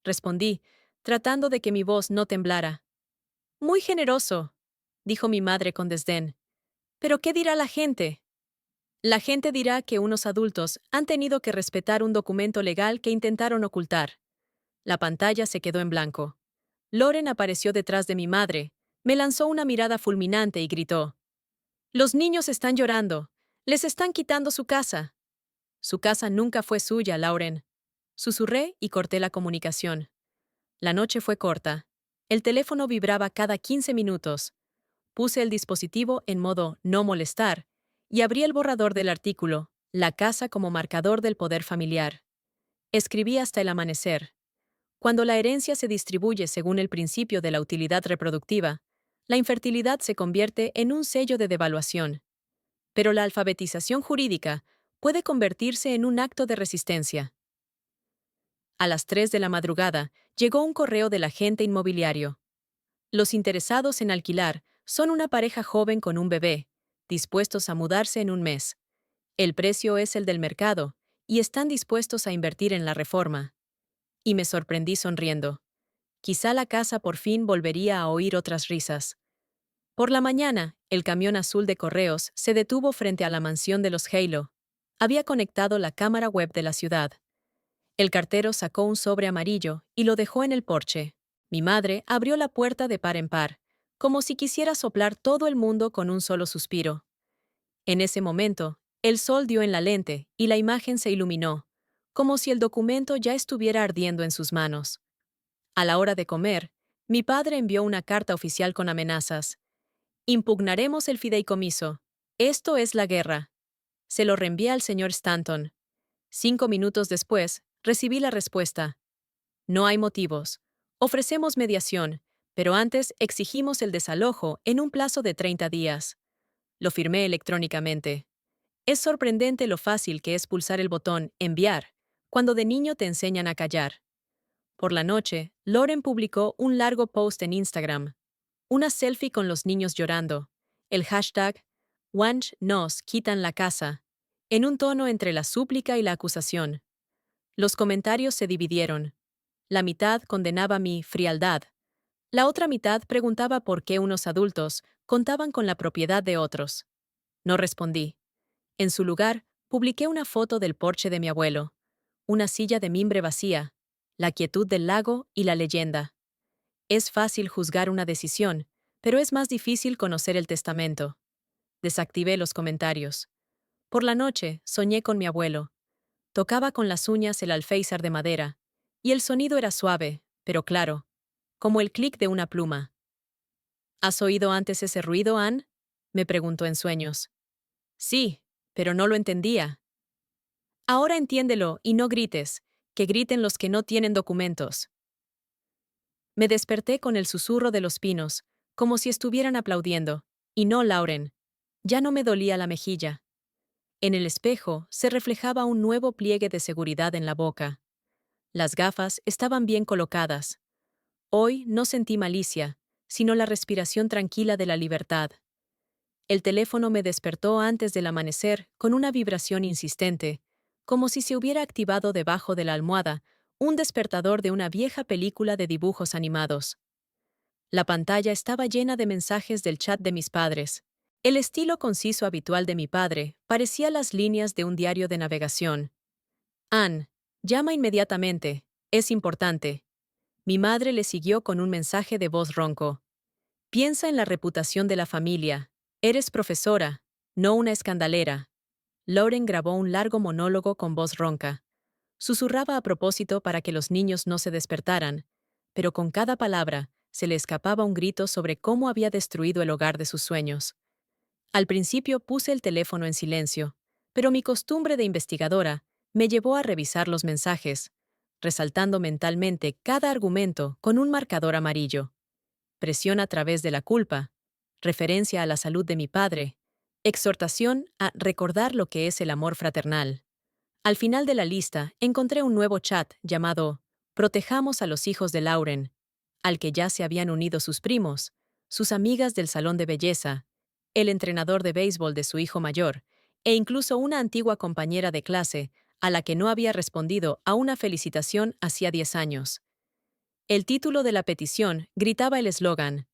respondí, tratando de que mi voz no temblara. Muy generoso, dijo mi madre con desdén. ¿Pero qué dirá la gente? La gente dirá que unos adultos han tenido que respetar un documento legal que intentaron ocultar. La pantalla se quedó en blanco. Lauren apareció detrás de mi madre, me lanzó una mirada fulminante y gritó: Los niños están llorando. Les están quitando su casa. Su casa nunca fue suya, Lauren. Susurré y corté la comunicación. La noche fue corta. El teléfono vibraba cada 15 minutos. Puse el dispositivo en modo no molestar y abrí el borrador del artículo, La casa como marcador del poder familiar. Escribí hasta el amanecer. Cuando la herencia se distribuye según el principio de la utilidad reproductiva, la infertilidad se convierte en un sello de devaluación. pero la alfabetización jurídica puede convertirse en un acto de resistencia. A las 3 de la madrugada llegó un correo del agente inmobiliario. Los interesados en alquilar son una pareja joven con un bebé, dispuestos a mudarse en un mes. El precio es el del mercado, y están dispuestos a invertir en la reforma. Y me sorprendí sonriendo. Quizá la casa por fin volvería a oír otras risas. Por la mañana, el camión azul de correos se detuvo frente a la mansión de los Halo. Había conectado la cámara web de la ciudad. El cartero sacó un sobre amarillo y lo dejó en el porche. Mi madre abrió la puerta de par en par, como si quisiera soplar todo el mundo con un solo suspiro. En ese momento, el sol dio en la lente y la imagen se iluminó, como si el documento ya estuviera ardiendo en sus manos. A la hora de comer, mi padre envió una carta oficial con amenazas. Impugnaremos el fideicomiso. Esto es la guerra. Se lo reenvié al señor Stanton. 5 minutos después, recibí la respuesta. No hay motivos. Ofrecemos mediación, pero antes exigimos el desalojo en un plazo de 30 días. Lo firmé electrónicamente. Es sorprendente lo fácil que es pulsar el botón enviar cuando de niño te enseñan a callar. Por la noche, Lauren publicó un largo post en Instagram. Una selfie con los niños llorando. El hashtag Wanch nos quitan la casa, en un tono entre la súplica y la acusación. Los comentarios se dividieron. La mitad condenaba mi frialdad. La otra mitad preguntaba por qué unos adultos contaban con la propiedad de otros. No respondí. En su lugar, publiqué una foto del porche de mi abuelo, una silla de mimbre vacía, la quietud del lago y la leyenda. Es fácil juzgar una decisión, pero es más difícil conocer el testamento. Desactivé los comentarios. Por la noche, soñé con mi abuelo. Tocaba con las uñas el alféizar de madera, y el sonido era suave, pero claro, como el clic de una pluma. ¿Has oído antes ese ruido, Ann? Me preguntó en sueños. Sí, pero no lo entendía. Ahora entiéndelo y no grites, que griten los que no tienen documentos. Me desperté con el susurro de los pinos, como si estuvieran aplaudiendo, y no Lauren. Ya no me dolía la mejilla. En el espejo se reflejaba un nuevo pliegue de seguridad en la boca. Las gafas estaban bien colocadas. Hoy no sentí malicia, sino la respiración tranquila de la libertad. El teléfono me despertó antes del amanecer con una vibración insistente, como si se hubiera activado debajo de la almohada un despertador de una vieja película de dibujos animados. La pantalla estaba llena de mensajes del chat de mis padres. El estilo conciso habitual de mi padre parecía las líneas de un diario de navegación. Ann, llama inmediatamente, es importante. Mi madre le siguió con un mensaje de voz ronco. Piensa en la reputación de la familia. Eres profesora, no una escandalera. Lauren grabó un largo monólogo con voz ronca. Susurraba a propósito para que los niños no se despertaran, pero con cada palabra se le escapaba un grito sobre cómo había destruido el hogar de sus sueños. Al principio puse el teléfono en silencio, pero mi costumbre de investigadora me llevó a revisar los mensajes, resaltando mentalmente cada argumento con un marcador amarillo. Presión a través de la culpa, referencia a la salud de mi padre, exhortación a recordar lo que es el amor fraternal. Al final de la lista encontré un nuevo chat llamado Protejamos a los hijos de Lauren, al que ya se habían unido sus primos, sus amigas del salón de belleza, el entrenador de béisbol de su hijo mayor, e incluso una antigua compañera de clase a la que no había respondido a una felicitación hacía 10 años. El título de la petición gritaba el eslogan: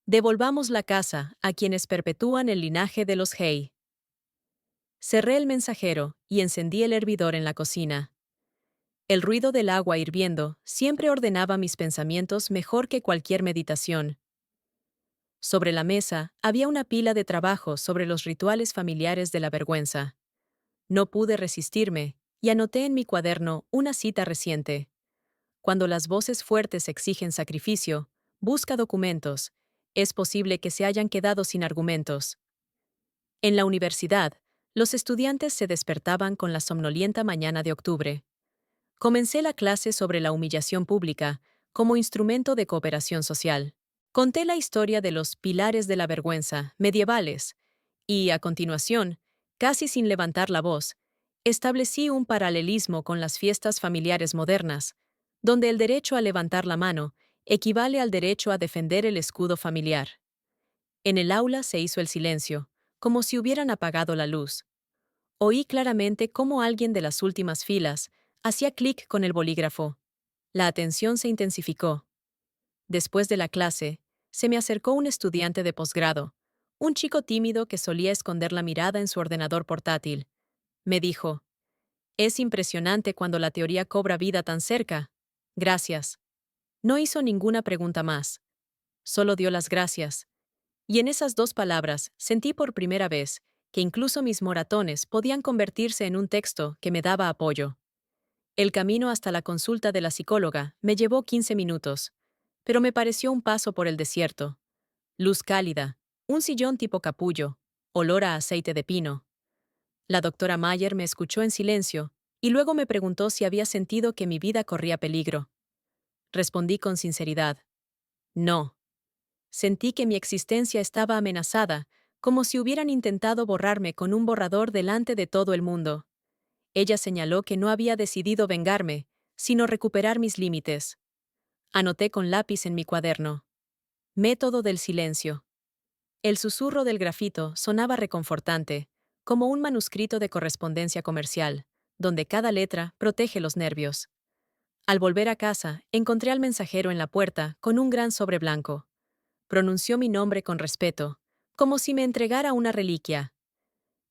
Devolvamos la casa a quienes perpetúan el linaje de los Hay. Cerré el mensajero y encendí el hervidor en la cocina. El ruido del agua hirviendo siempre ordenaba mis pensamientos mejor que cualquier meditación. Sobre la mesa había una pila de trabajos sobre los rituales familiares de la vergüenza. No pude resistirme y anoté en mi cuaderno una cita reciente. Cuando las voces fuertes exigen sacrificio, busca documentos. Es posible que se hayan quedado sin argumentos. En la universidad, los estudiantes se despertaban con la somnolienta mañana de octubre. Comencé la clase sobre la humillación pública como instrumento de cooperación social. Conté la historia de los pilares de la vergüenza medievales y, a continuación, Casi sin levantar la voz, establecí un paralelismo con las fiestas familiares modernas, donde el derecho a levantar la mano equivale al derecho a defender el escudo familiar. En el aula se hizo el silencio, como si hubieran apagado la luz. Oí claramente cómo alguien de las últimas filas hacía clic con el bolígrafo. La atención se intensificó. Después de la clase, se me acercó un estudiante de posgrado, un chico tímido que solía esconder la mirada en su ordenador portátil. Me dijo: «Es impresionante cuando la teoría cobra vida tan cerca». Gracias. No hizo ninguna pregunta más. Solo dio las gracias. Y en esas dos palabras sentí por primera vez que incluso mis moratones podían convertirse en un texto que me daba apoyo. El camino hasta la consulta de la psicóloga me llevó 15 minutos, pero me pareció un paso por el desierto. Luz cálida, un sillón tipo capullo, olor a aceite de pino. La doctora Mayer me escuchó en silencio y luego me preguntó si había sentido que mi vida corría peligro. Respondí con sinceridad: no. Sentí que mi existencia estaba amenazada, como si hubieran intentado borrarme con un borrador delante de todo el mundo. Ella señaló que no había decidido vengarme, sino recuperar mis límites. Anoté con lápiz en mi cuaderno: método del silencio. El susurro del grafito sonaba reconfortante, como un manuscrito de correspondencia comercial, donde cada letra protege los nervios. Al volver a casa, encontré al mensajero en la puerta con un gran sobre blanco. Pronunció mi nombre con respeto, como si me entregara una reliquia.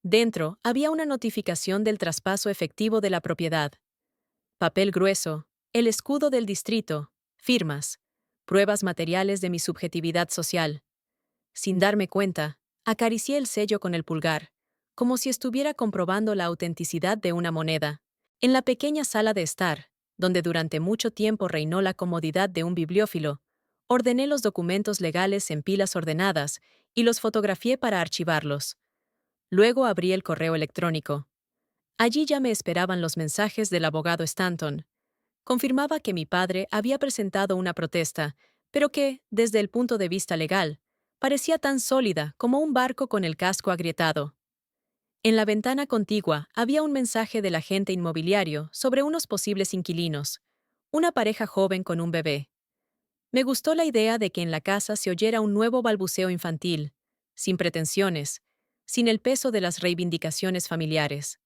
Dentro había una notificación del traspaso efectivo de la propiedad. Papel grueso, el escudo del distrito, firmas, pruebas materiales de mi subjetividad social. Sin darme cuenta, acaricié el sello con el pulgar, como si estuviera comprobando la autenticidad de una moneda. En la pequeña sala de estar, donde durante mucho tiempo reinó la comodidad de un bibliófilo, ordené los documentos legales en pilas ordenadas y los fotografié para archivarlos. Luego abrí el correo electrónico. Allí ya me esperaban los mensajes del abogado Stanton. Confirmaba que mi padre había presentado una protesta, pero que, desde el punto de vista legal, parecía tan sólida como un barco con el casco agrietado. En la ventana contigua había un mensaje del agente inmobiliario sobre unos posibles inquilinos, una pareja joven con un bebé. Me gustó la idea de que en la casa se oyera un nuevo balbuceo infantil, sin pretensiones, sin el peso de las reivindicaciones familiares.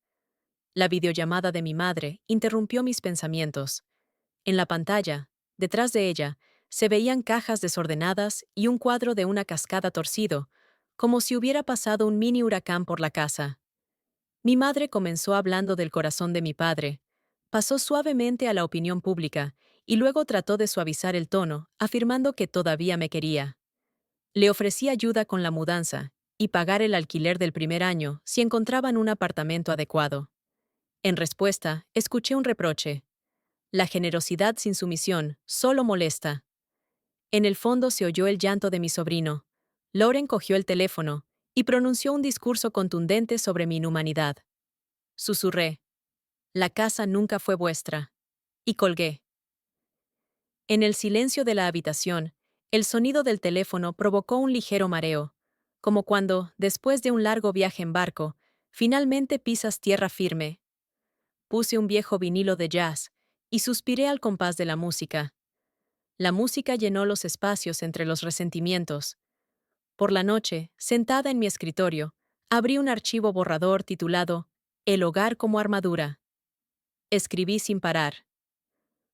La videollamada de mi madre interrumpió mis pensamientos. En la pantalla, detrás de ella, se veían cajas desordenadas y un cuadro de una cascada torcido, como si hubiera pasado un mini huracán por la casa. Mi madre comenzó hablando del corazón de mi padre, pasó suavemente a la opinión pública y luego trató de suavizar el tono, afirmando que todavía me quería. Le ofrecí ayuda con la mudanza y pagar el alquiler del primer año si encontraban un apartamento adecuado. En respuesta, escuché un reproche: la generosidad sin sumisión solo molesta. En el fondo se oyó el llanto de mi sobrino. Lauren cogió el teléfono y pronunció un discurso contundente sobre mi inhumanidad. Susurré: la casa nunca fue vuestra. Y colgué. En el silencio de la habitación, el sonido del teléfono provocó un ligero mareo, como cuando, después de un largo viaje en barco, finalmente pisas tierra firme. Puse un viejo vinilo de jazz y suspiré al compás de la música. La música llenó los espacios entre los resentimientos. Por la noche, sentada en mi escritorio, abrí un archivo borrador titulado El hogar como armadura. Escribí sin parar.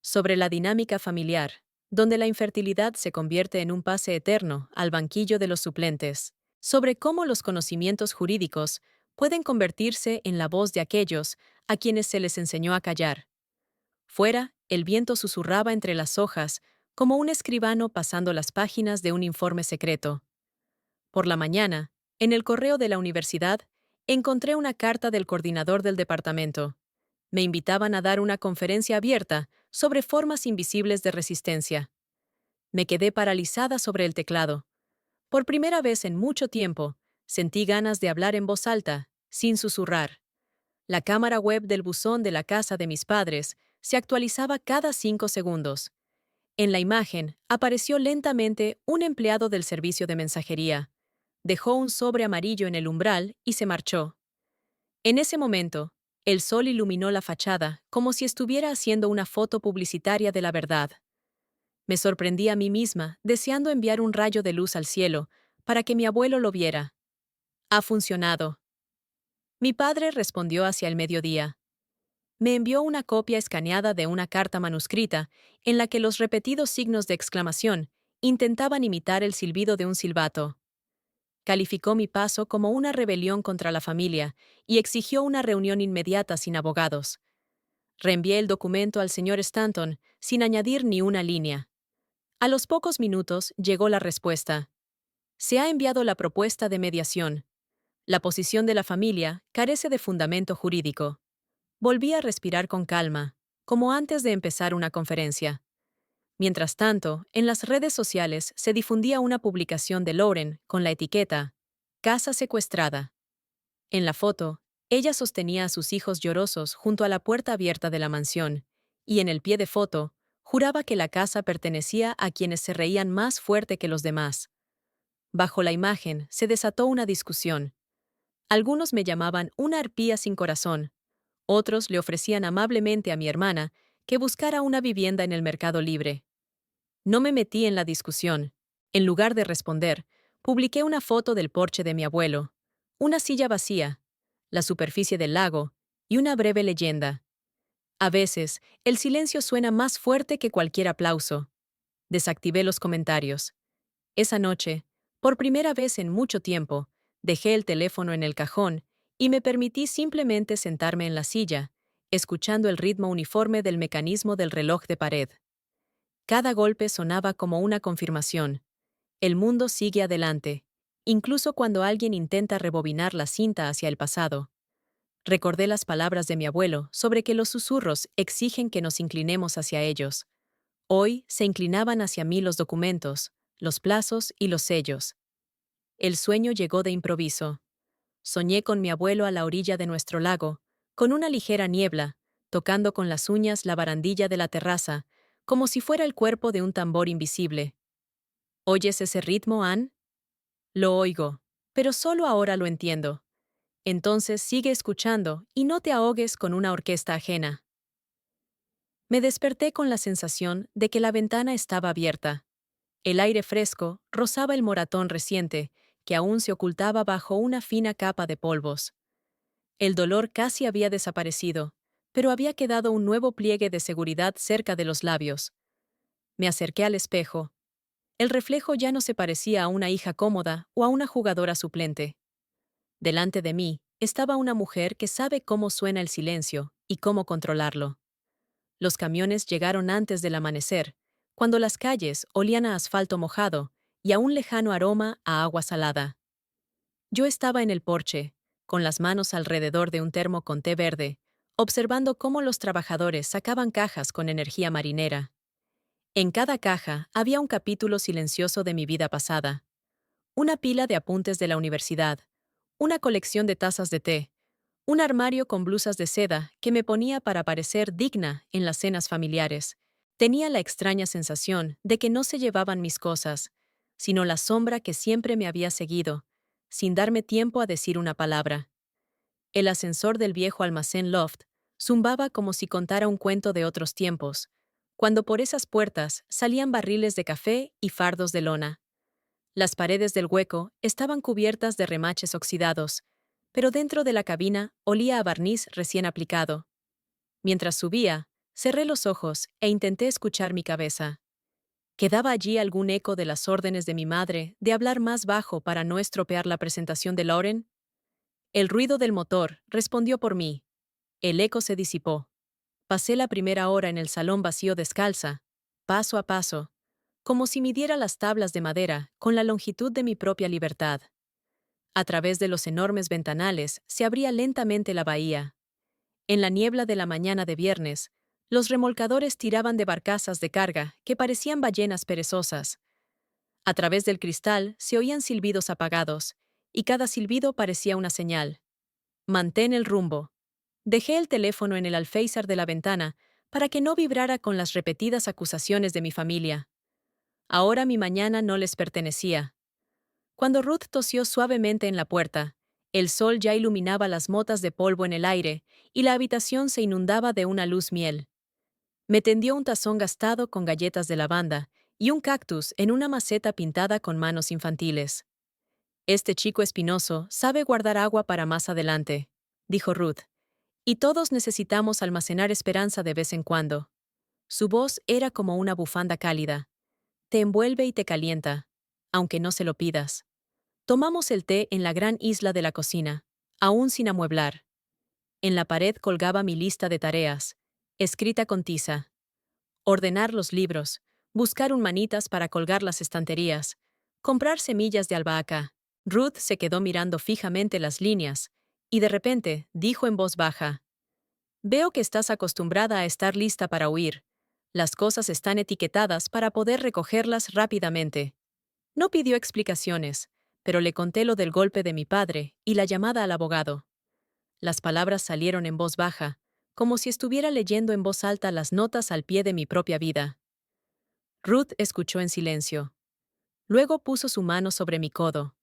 Sobre la dinámica familiar, donde la infertilidad se convierte en un pase eterno al banquillo de los suplentes. Sobre cómo los conocimientos jurídicos pueden convertirse en la voz de aquellos a quienes se les enseñó a callar. Fuera, el viento susurraba entre las hojas, como un escribano pasando las páginas de un informe secreto. Por la mañana, en el correo de la universidad, encontré una carta del coordinador del departamento. Me invitaban a dar una conferencia abierta sobre formas invisibles de resistencia. Me quedé paralizada sobre el teclado. Por primera vez en mucho tiempo, sentí ganas de hablar en voz alta, sin susurrar. La cámara web del buzón de la casa de mis padres se actualizaba cada 5 segundos. En la imagen apareció lentamente un empleado del servicio de mensajería. Dejó un sobre amarillo en el umbral y se marchó. En ese momento, el sol iluminó la fachada como si estuviera haciendo una foto publicitaria de la verdad. Me sorprendí a mí misma, deseando enviar un rayo de luz al cielo, para que mi abuelo lo viera. Ha funcionado. Mi padre respondió hacia el mediodía. Me envió una copia escaneada de una carta manuscrita, en la que los repetidos signos de exclamación intentaban imitar el silbido de un silbato. Calificó mi paso como una rebelión contra la familia y exigió una reunión inmediata sin abogados. Reenvié el documento al señor Stanton sin añadir ni una línea. A los pocos minutos llegó la respuesta. Se ha enviado la propuesta de mediación. La posición de la familia carece de fundamento jurídico. Volví a respirar con calma, como antes de empezar una conferencia. Mientras tanto, en las redes sociales se difundía una publicación de Lauren con la etiqueta Casa secuestrada. En la foto, ella sostenía a sus hijos llorosos junto a la puerta abierta de la mansión, y en el pie de foto, juraba que la casa pertenecía a quienes se reían más fuerte que los demás. Bajo la imagen se desató una discusión. Algunos me llamaban una arpía sin corazón, otros le ofrecían amablemente a mi hermana que buscara una vivienda en el mercado libre. No me metí en la discusión. En lugar de responder, publiqué una foto del porche de mi abuelo, una silla vacía, la superficie del lago y una breve leyenda. A veces, el silencio suena más fuerte que cualquier aplauso. Desactivé los comentarios. Esa noche, por primera vez en mucho tiempo, dejé el teléfono en el cajón y me permití simplemente sentarme en la silla, escuchando el ritmo uniforme del mecanismo del reloj de pared. Cada golpe sonaba como una confirmación. El mundo sigue adelante, incluso cuando alguien intenta rebobinar la cinta hacia el pasado. Recordé las palabras de mi abuelo sobre que los susurros exigen que nos inclinemos hacia ellos. Hoy se inclinaban hacia mí los documentos, los plazos y los sellos. El sueño llegó de improviso. Soñé con mi abuelo a la orilla de nuestro lago, con una ligera niebla, tocando con las uñas la barandilla de la terraza, como si fuera el cuerpo de un tambor invisible. ¿Oyes ese ritmo, Ann? Lo oigo, pero solo ahora lo entiendo. Entonces sigue escuchando y no te ahogues con una orquesta ajena. Me desperté con la sensación de que la ventana estaba abierta. El aire fresco rozaba el moratón reciente, que aún se ocultaba bajo una fina capa de polvos. El dolor casi había desaparecido, pero había quedado un nuevo pliegue de seguridad cerca de los labios. Me acerqué al espejo. El reflejo ya no se parecía a una hija cómoda o a una jugadora suplente. Delante de mí estaba una mujer que sabe cómo suena el silencio y cómo controlarlo. Los camiones llegaron antes del amanecer, cuando las calles olían a asfalto mojado y a un lejano aroma a agua salada. Yo estaba en el porche, con las manos alrededor de un termo con té verde, observando cómo los trabajadores sacaban cajas con energía marinera. En cada caja había un capítulo silencioso de mi vida pasada. Una pila de apuntes de la universidad, una colección de tazas de té, un armario con blusas de seda que me ponía para parecer digna en las cenas familiares. Tenía la extraña sensación de que no se llevaban mis cosas, sino la sombra que siempre me había seguido, sin darme tiempo a decir una palabra. El ascensor del viejo almacén Loft zumbaba como si contara un cuento de otros tiempos, cuando por esas puertas salían barriles de café y fardos de lona. Las paredes del hueco estaban cubiertas de remaches oxidados, pero dentro de la cabina olía a barniz recién aplicado. Mientras subía, cerré los ojos e intenté escuchar mi cabeza. ¿Quedaba allí algún eco de las órdenes de mi madre de hablar más bajo para no estropear la presentación de Lauren? El ruido del motor respondió por mí. El eco se disipó. Pasé la primera hora en el salón vacío descalza, paso a paso, como si midiera las tablas de madera con la longitud de mi propia libertad. A través de los enormes ventanales se abría lentamente la bahía. En la niebla de la mañana de viernes, los remolcadores tiraban de barcazas de carga que parecían ballenas perezosas. A través del cristal se oían silbidos apagados, y cada silbido parecía una señal. Mantén el rumbo. Dejé el teléfono en el alféizar de la ventana para que no vibrara con las repetidas acusaciones de mi familia. Ahora mi mañana no les pertenecía. Cuando Ruth tosió suavemente en la puerta, El sol ya iluminaba las motas de polvo en el aire, y la habitación se inundaba de una luz miel. Me tendió un tazón gastado con galletas de lavanda y un cactus en una maceta pintada con manos infantiles. Este chico espinoso sabe guardar agua para más adelante, dijo Ruth. Y todos necesitamos almacenar esperanza de vez en cuando. Su voz era como una bufanda cálida. Te envuelve y te calienta, aunque no se lo pidas. Tomamos el té en la gran isla de la cocina, aún sin amueblar. En la pared colgaba mi lista de tareas, escrita con tiza. Ordenar los libros, buscar un manitas para colgar las estanterías, comprar semillas de albahaca. Ruth se quedó mirando fijamente las líneas, y de repente dijo en voz baja: Veo que estás acostumbrada a estar lista para huir. Las cosas están etiquetadas para poder recogerlas rápidamente. No pidió explicaciones, pero le conté lo del golpe de mi padre y la llamada al abogado. Las palabras salieron en voz baja, como si estuviera leyendo en voz alta las notas al pie de mi propia vida. Ruth escuchó en silencio. Luego puso su mano sobre mi codo.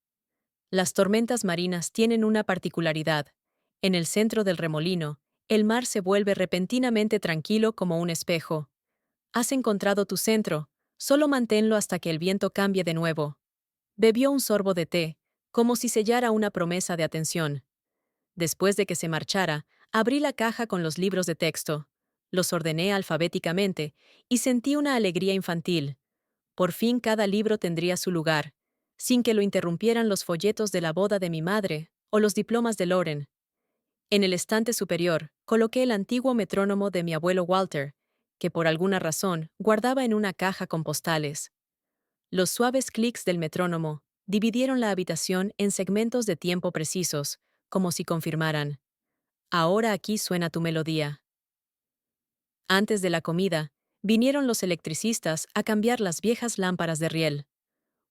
Las tormentas marinas tienen una particularidad. En el centro del remolino, el mar se vuelve repentinamente tranquilo como un espejo. Has encontrado tu centro, solo manténlo hasta que el viento cambie de nuevo. Bebió un sorbo de té, como si sellara una promesa de atención. Después de que se marchara, abrí la caja con los libros de texto. Los ordené alfabéticamente y sentí una alegría infantil. Por fin cada libro tendría su lugar, sin que lo interrumpieran los folletos de la boda de mi madre o los diplomas de Lauren. En el estante superior, coloqué el antiguo metrónomo de mi abuelo Walter, que por alguna razón guardaba en una caja con postales. Los suaves clics del metrónomo dividieron la habitación en segmentos de tiempo precisos, como si confirmaran: ahora aquí suena tu melodía. Antes de la comida, vinieron los electricistas a cambiar las viejas lámparas de riel.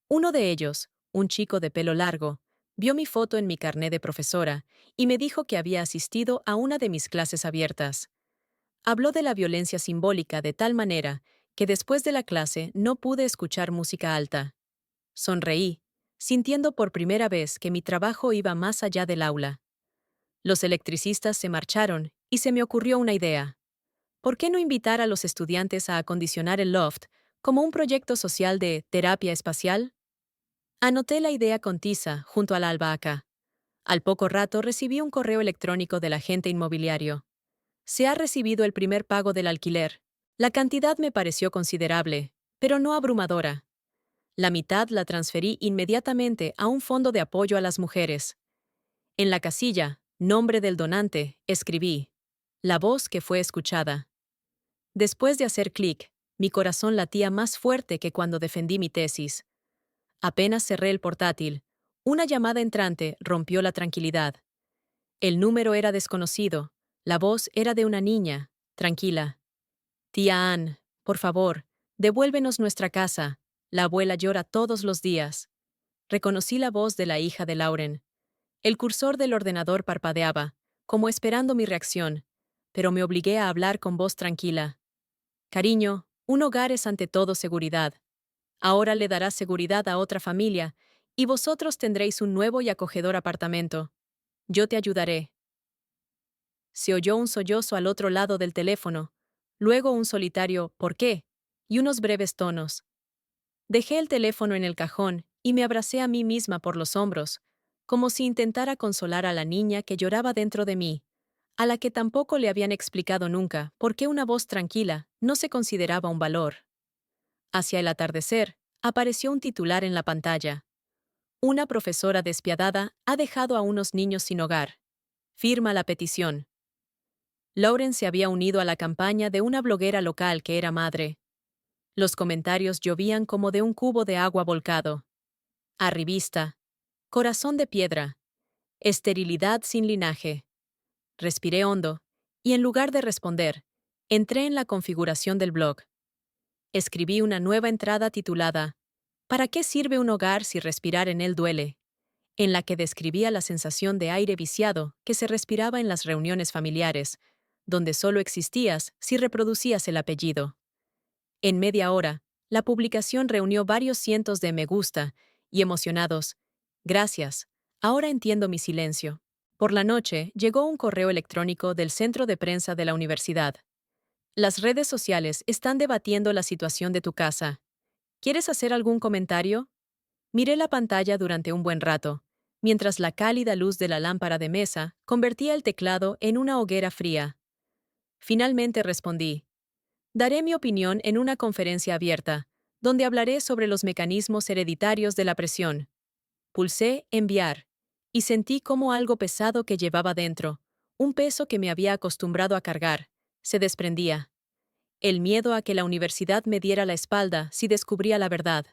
Uno de ellos, un chico de pelo largo, vio mi foto en mi carné de profesora y me dijo que había asistido a una de mis clases abiertas. Habló de la violencia simbólica de tal manera que después de la clase no pude escuchar música alta. Sonreí, sintiendo por primera vez que mi trabajo iba más allá del aula. Los electricistas se marcharon y se me ocurrió una idea. ¿Por qué no invitar a los estudiantes a acondicionar el loft como un proyecto social de terapia espacial? Anoté la idea con tiza junto a la albahaca. Al poco rato recibí un correo electrónico del agente inmobiliario. Se ha recibido el primer pago del alquiler. La cantidad me pareció considerable, pero no abrumadora. La mitad la transferí inmediatamente a un fondo de apoyo a las mujeres. En la casilla, nombre del donante, escribí: la voz que fue escuchada. Después de hacer clic, mi corazón latía más fuerte que cuando defendí mi tesis. Apenas cerré el portátil, una llamada entrante rompió la tranquilidad. El número era desconocido, la voz era de una niña, tranquila. Tía Ann, por favor, devuélvenos nuestra casa. La abuela llora todos los días. Reconocí la voz de la hija de Lauren. El cursor del ordenador parpadeaba, como esperando mi reacción, pero me obligué a hablar con voz tranquila. Cariño, un hogar es ante todo seguridad. Ahora le darás seguridad a otra familia, y vosotros tendréis un nuevo y acogedor apartamento. Yo te ayudaré. Se oyó un sollozo al otro lado del teléfono, luego un solitario «¿por qué?» y unos breves tonos. Dejé el teléfono en el cajón y me abracé a mí misma por los hombros, como si intentara consolar a la niña que lloraba dentro de mí, a la que tampoco le habían explicado nunca por qué una voz tranquila no se consideraba un valor. Hacia el atardecer, apareció un titular en la pantalla. Una profesora despiadada ha dejado a unos niños sin hogar. Firma la petición. Lauren se había unido a la campaña de una bloguera local que era madre. Los comentarios llovían como de un cubo de agua volcado. Arribista. Corazón de piedra. Esterilidad sin linaje. Respiré hondo, y en lugar de responder, entré en la configuración del blog. Escribí una nueva entrada titulada ¿Para qué sirve un hogar si respirar en él duele?, en la que describía la sensación de aire viciado que se respiraba en las reuniones familiares, donde solo existías si reproducías el apellido. En media hora, la publicación reunió varios cientos de me gusta y emocionados «Gracias» Ahora entiendo mi silencio. Por la noche llegó un correo electrónico del centro de prensa de la universidad. Las redes sociales están debatiendo la situación de tu casa. ¿Quieres hacer algún comentario? Miré la pantalla durante un buen rato, mientras la cálida luz de la lámpara de mesa convertía el teclado en una hoguera fría. Finalmente respondí. Daré mi opinión en una conferencia abierta, donde hablaré sobre los mecanismos hereditarios de la presión. Pulsé enviar, y sentí como algo pesado que llevaba dentro, un peso que me había acostumbrado a cargar, se desprendía. El miedo a que la universidad me diera la espalda si descubría la verdad.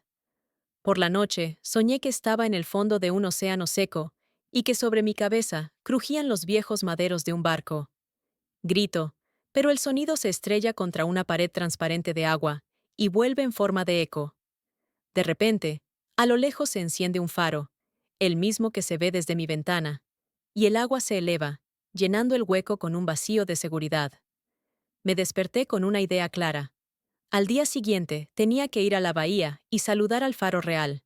Por la noche, soñé que estaba en el fondo de un océano seco, y que sobre mi cabeza crujían los viejos maderos de un barco. Grito, pero el sonido se estrella contra una pared transparente de agua, y vuelve en forma de eco. De repente, a lo lejos se enciende un faro, el mismo que se ve desde mi ventana, y el agua se eleva, llenando el hueco con un vacío de seguridad. Me desperté con una idea clara. Al día siguiente tenía que ir a la bahía y saludar al faro real.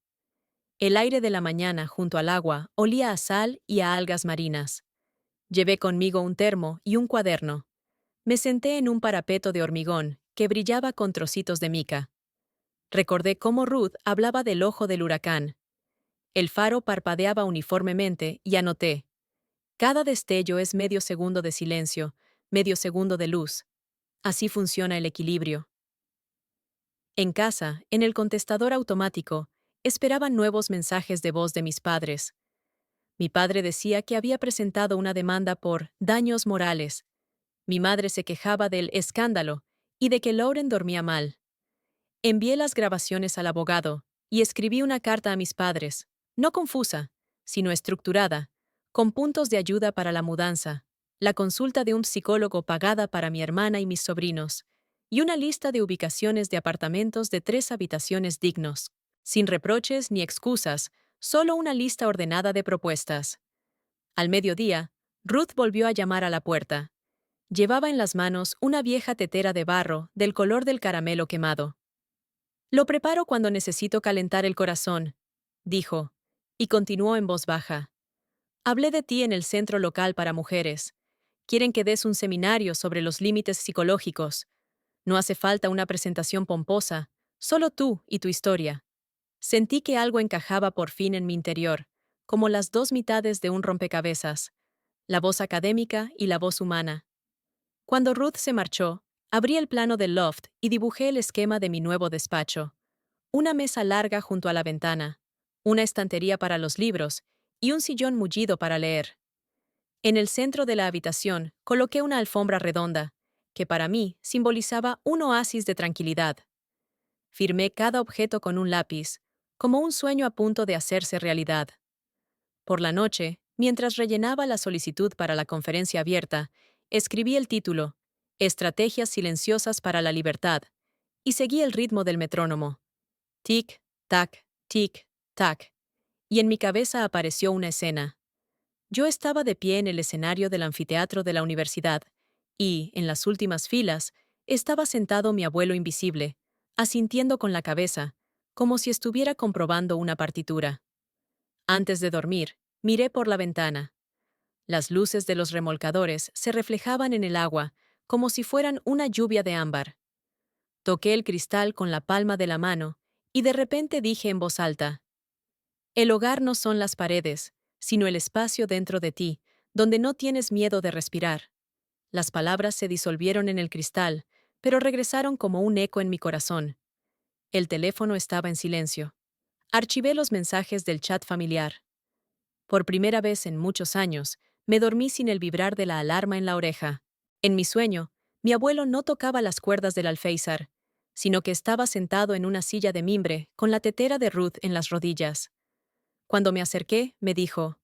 El aire de la mañana junto al agua olía a sal y a algas marinas. Llevé conmigo un termo y un cuaderno. Me senté en un parapeto de hormigón que brillaba con trocitos de mica. Recordé cómo Ruth hablaba del ojo del huracán. El faro parpadeaba uniformemente y anoté. Cada destello es medio segundo de silencio, medio segundo de luz. Así funciona el equilibrio. En casa, en el contestador automático, esperaban nuevos mensajes de voz de mis padres. Mi padre decía que había presentado una demanda por daños morales. Mi madre se quejaba del escándalo y de que Lauren dormía mal. Envié las grabaciones al abogado y escribí una carta a mis padres, no confusa, sino estructurada, con puntos de ayuda para la mudanza, la consulta de un psicólogo pagada para mi hermana y mis sobrinos, y una lista de ubicaciones de apartamentos de 3 habitaciones dignos, sin reproches ni excusas, solo una lista ordenada de propuestas. Al mediodía, Ruth volvió a llamar a la puerta. Llevaba en las manos una vieja tetera de barro del color del caramelo quemado. Lo preparo cuando necesito calentar el corazón, dijo, y continuó en voz baja. Hablé de ti en el centro local para mujeres. Quieren que des un seminario sobre los límites psicológicos. No hace falta una presentación pomposa, solo tú y tu historia. Sentí que algo encajaba por fin en mi interior, como las dos mitades de un rompecabezas, la voz académica y la voz humana. Cuando Ruth se marchó, abrí el plano del loft y dibujé el esquema de mi nuevo despacho. Una mesa larga junto a la ventana, una estantería para los libros y un sillón mullido para leer. En el centro de la habitación coloqué una alfombra redonda, que para mí simbolizaba un oasis de tranquilidad. Firmé cada objeto con un lápiz, como un sueño a punto de hacerse realidad. Por la noche, mientras rellenaba la solicitud para la conferencia abierta, escribí el título, Estrategias silenciosas para la libertad, y seguí el ritmo del metrónomo. Tic, tac, tic, tac. Y en mi cabeza apareció una escena. Yo estaba de pie en el escenario del anfiteatro de la universidad, y, en las últimas filas, estaba sentado mi abuelo invisible, asintiendo con la cabeza, como si estuviera comprobando una partitura. Antes de dormir, miré por la ventana. Las luces de los remolcadores se reflejaban en el agua, como si fueran una lluvia de ámbar. Toqué el cristal con la palma de la mano, y de repente dije en voz alta, el hogar no son las paredes, sino el espacio dentro de ti, donde no tienes miedo de respirar. Las palabras se disolvieron en el cristal, pero regresaron como un eco en mi corazón. El teléfono estaba en silencio. Archivé los mensajes del chat familiar. Por primera vez en muchos años, me dormí sin el vibrar de la alarma en la oreja. En mi sueño, mi abuelo no tocaba las cuerdas del alféizar, sino que estaba sentado en una silla de mimbre con la tetera de Ruth en las rodillas. Cuando me acerqué, me dijo,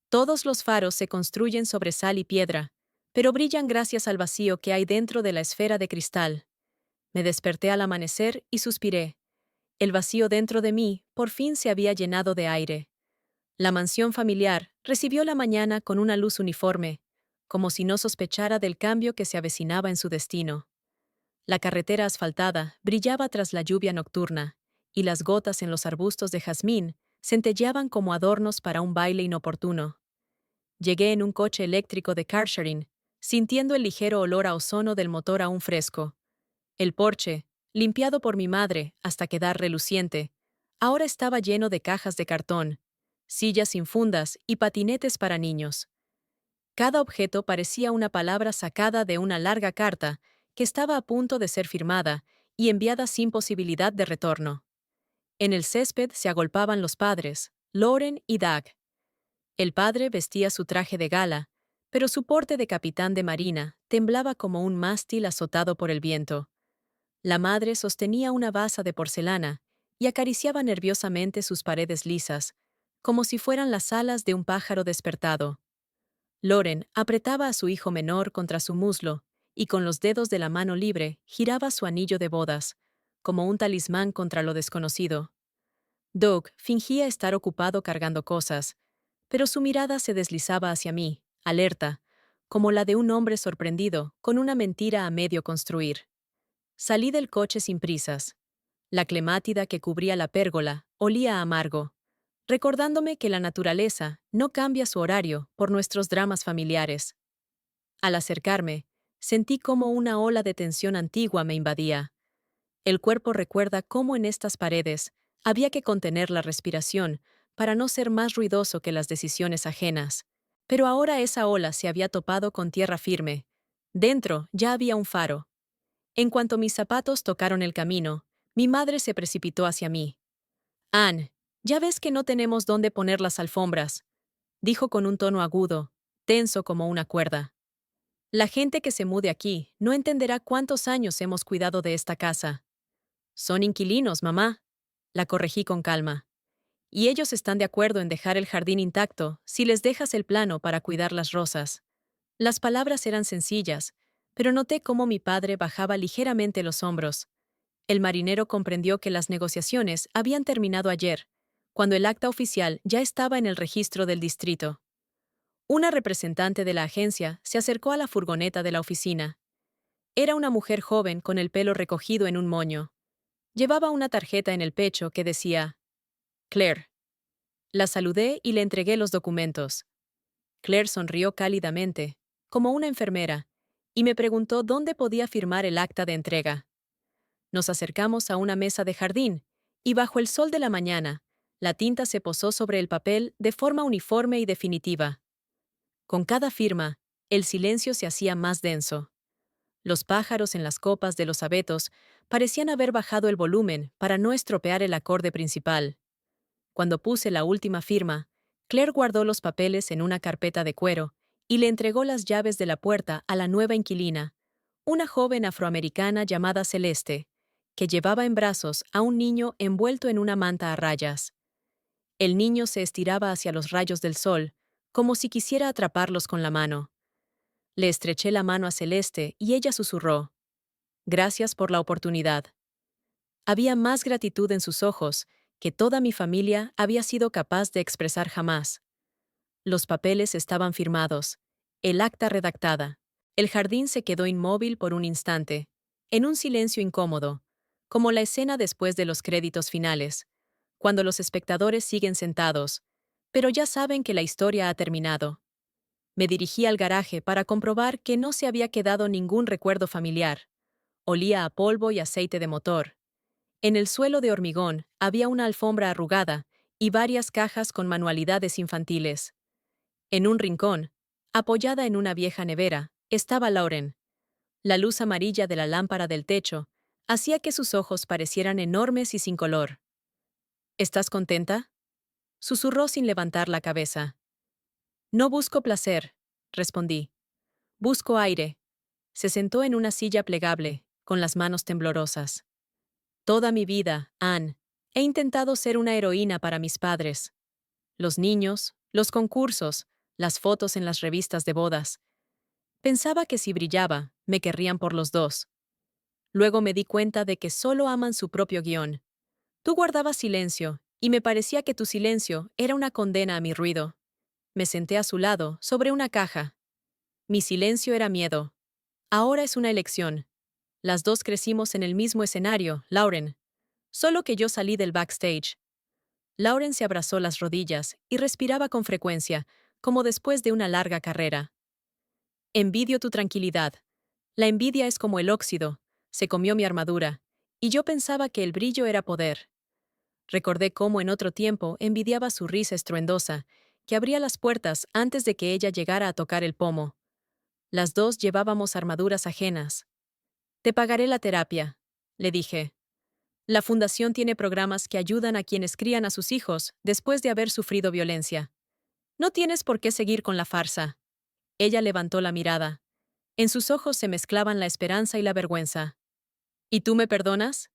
todos los faros se construyen sobre sal y piedra, pero brillan gracias al vacío que hay dentro de la esfera de cristal. Me desperté al amanecer y suspiré. El vacío dentro de mí por fin se había llenado de aire. La mansión familiar recibió la mañana con una luz uniforme, como si no sospechara del cambio que se avecinaba en su destino. La carretera asfaltada brillaba tras la lluvia nocturna, y las gotas en los arbustos de jazmín centelleaban como adornos para un baile inoportuno. Llegué en un coche eléctrico de carsharing, sintiendo el ligero olor a ozono del motor aún fresco. El porche, limpiado por mi madre hasta quedar reluciente, ahora estaba lleno de cajas de cartón, sillas sin fundas y patinetes para niños. Cada objeto parecía una palabra sacada de una larga carta que estaba a punto de ser firmada y enviada sin posibilidad de retorno. En el césped se agolpaban los padres, Lauren y Doug. El padre vestía su traje de gala, pero su porte de capitán de marina temblaba como un mástil azotado por el viento. La madre sostenía una basa de porcelana y acariciaba nerviosamente sus paredes lisas, como si fueran las alas de un pájaro despertado. Lauren apretaba a su hijo menor contra su muslo y con los dedos de la mano libre giraba su anillo de bodas, como un talismán contra lo desconocido. Doug fingía estar ocupado cargando cosas, pero su mirada se deslizaba hacia mí, alerta, como la de un hombre sorprendido con una mentira a medio construir. Salí del coche sin prisas. La clemátida que cubría la pérgola olía a amargo, recordándome que la naturaleza no cambia su horario por nuestros dramas familiares. Al acercarme, sentí como una ola de tensión antigua me invadía. El cuerpo recuerda cómo en estas paredes había que contener la respiración para no ser más ruidoso que las decisiones ajenas. Pero ahora esa ola se había topado con tierra firme. Dentro ya había un faro. En cuanto mis zapatos tocaron el camino, mi madre se precipitó hacia mí. «Anne, ya ves que no tenemos dónde poner las alfombras», dijo con un tono agudo, tenso como una cuerda. «La gente que se mude aquí no entenderá cuántos años hemos cuidado de esta casa». «Son inquilinos, mamá», la corregí con calma. «Y ellos están de acuerdo en dejar el jardín intacto si les dejas el plano para cuidar las rosas». Las palabras eran sencillas, pero noté cómo mi padre bajaba ligeramente los hombros. El marinero comprendió que las negociaciones habían terminado ayer, cuando el acta oficial ya estaba en el registro del distrito. Una representante de la agencia se acercó a la furgoneta de la oficina. Era una mujer joven con el pelo recogido en un moño. Llevaba una tarjeta en el pecho que decía «Claire». La saludé y le entregué los documentos. Claire sonrió cálidamente, como una enfermera, y me preguntó dónde podía firmar el acta de entrega. Nos acercamos a una mesa de jardín, y bajo el sol de la mañana, la tinta se posó sobre el papel de forma uniforme y definitiva. Con cada firma, el silencio se hacía más denso. Los pájaros en las copas de los abetos parecían haber bajado el volumen para no estropear el acorde principal. Cuando puse la última firma, Claire guardó los papeles en una carpeta de cuero y le entregó las llaves de la puerta a la nueva inquilina, una joven afroamericana llamada Celeste, que llevaba en brazos a un niño envuelto en una manta a rayas. El niño se estiraba hacia los rayos del sol, como si quisiera atraparlos con la mano. Le estreché la mano a Celeste y ella susurró: «Gracias por la oportunidad». Había más gratitud en sus ojos que toda mi familia había sido capaz de expresar jamás. Los papeles estaban firmados, el acta redactada. El jardín se quedó inmóvil por un instante, en un silencio incómodo, como la escena después de los créditos finales, cuando los espectadores siguen sentados, pero ya saben que la historia ha terminado. Me dirigí al garaje para comprobar que no se había quedado ningún recuerdo familiar. Olía a polvo y aceite de motor. En el suelo de hormigón había una alfombra arrugada y varias cajas con manualidades infantiles. En un rincón, apoyada en una vieja nevera, estaba Lauren. La luz amarilla de la lámpara del techo hacía que sus ojos parecieran enormes y sin color. «¿Estás contenta?», susurró sin levantar la cabeza. «No busco placer», respondí. «Busco aire». Se sentó en una silla plegable, con las manos temblorosas. «Toda mi vida, Anne, he intentado ser una heroína para mis padres. Los niños, los concursos, las fotos en las revistas de bodas. Pensaba que si brillaba, me querrían por los dos. Luego me di cuenta de que solo aman su propio guión. Tú guardabas silencio, y me parecía que tu silencio era una condena a mi ruido. Me senté a su lado, sobre una caja. Mi silencio era miedo. Ahora es una elección. Las dos crecimos en el mismo escenario, Lauren. Solo que yo salí del backstage. Lauren se abrazó las rodillas y respiraba con frecuencia, como después de una larga carrera. Envidio tu tranquilidad. La envidia es como el óxido, se comió mi armadura, y yo pensaba que el brillo era poder. Recordé cómo en otro tiempo envidiaba su risa estruendosa, que abría las puertas antes de que ella llegara a tocar el pomo. Las dos llevábamos armaduras ajenas. Te pagaré la terapia, le dije. La fundación tiene programas que ayudan a quienes crían a sus hijos después de haber sufrido violencia. No tienes por qué seguir con la farsa. Ella levantó la mirada. En sus ojos se mezclaban la esperanza y la vergüenza. ¿Y tú me perdonas?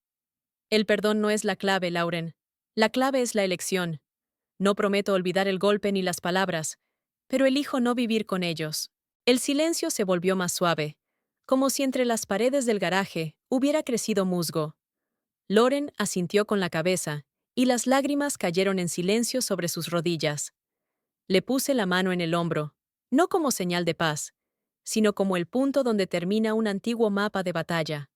El perdón no es la clave, Lauren. La clave es la elección. No prometo olvidar el golpe ni las palabras, pero elijo no vivir con ellos. El silencio se volvió más suave, como si entre las paredes del garaje hubiera crecido musgo. Lauren asintió con la cabeza, y las lágrimas cayeron en silencio sobre sus rodillas. Le puse la mano en el hombro, no como señal de paz, sino como el punto donde termina un antiguo mapa de batalla.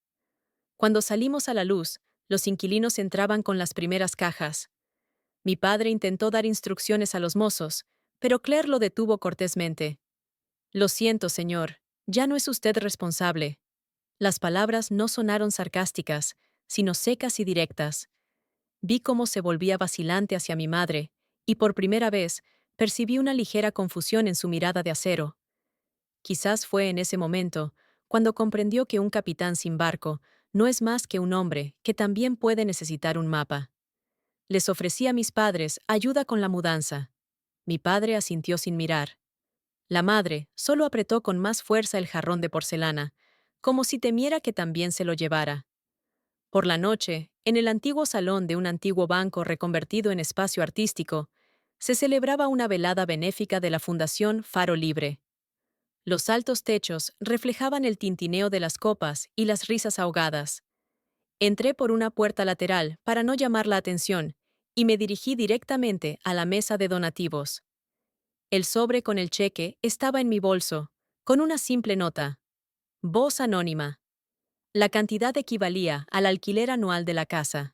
Cuando salimos a la luz, los inquilinos entraban con las primeras cajas. Mi padre intentó dar instrucciones a los mozos, pero Claire lo detuvo cortésmente. Lo siento, señor, ya no es usted responsable. Las palabras no sonaron sarcásticas, sino secas y directas. Vi cómo se volvía vacilante hacia mi madre, y por primera vez percibí una ligera confusión en su mirada de acero. Quizás fue en ese momento, cuando comprendió que un capitán sin barco no es más que un hombre que también puede necesitar un mapa. Les ofrecí a mis padres ayuda con la mudanza. Mi padre asintió sin mirar. La madre solo apretó con más fuerza el jarrón de porcelana, como si temiera que también se lo llevara. Por la noche, en el antiguo salón de un antiguo banco reconvertido en espacio artístico, se celebraba una velada benéfica de la Fundación Faro Libre. Los altos techos reflejaban el tintineo de las copas y las risas ahogadas. Entré por una puerta lateral para no llamar la atención y me dirigí directamente a la mesa de donativos. El sobre con el cheque estaba en mi bolso, con una simple nota. Voz anónima. La cantidad equivalía al alquiler anual de la casa.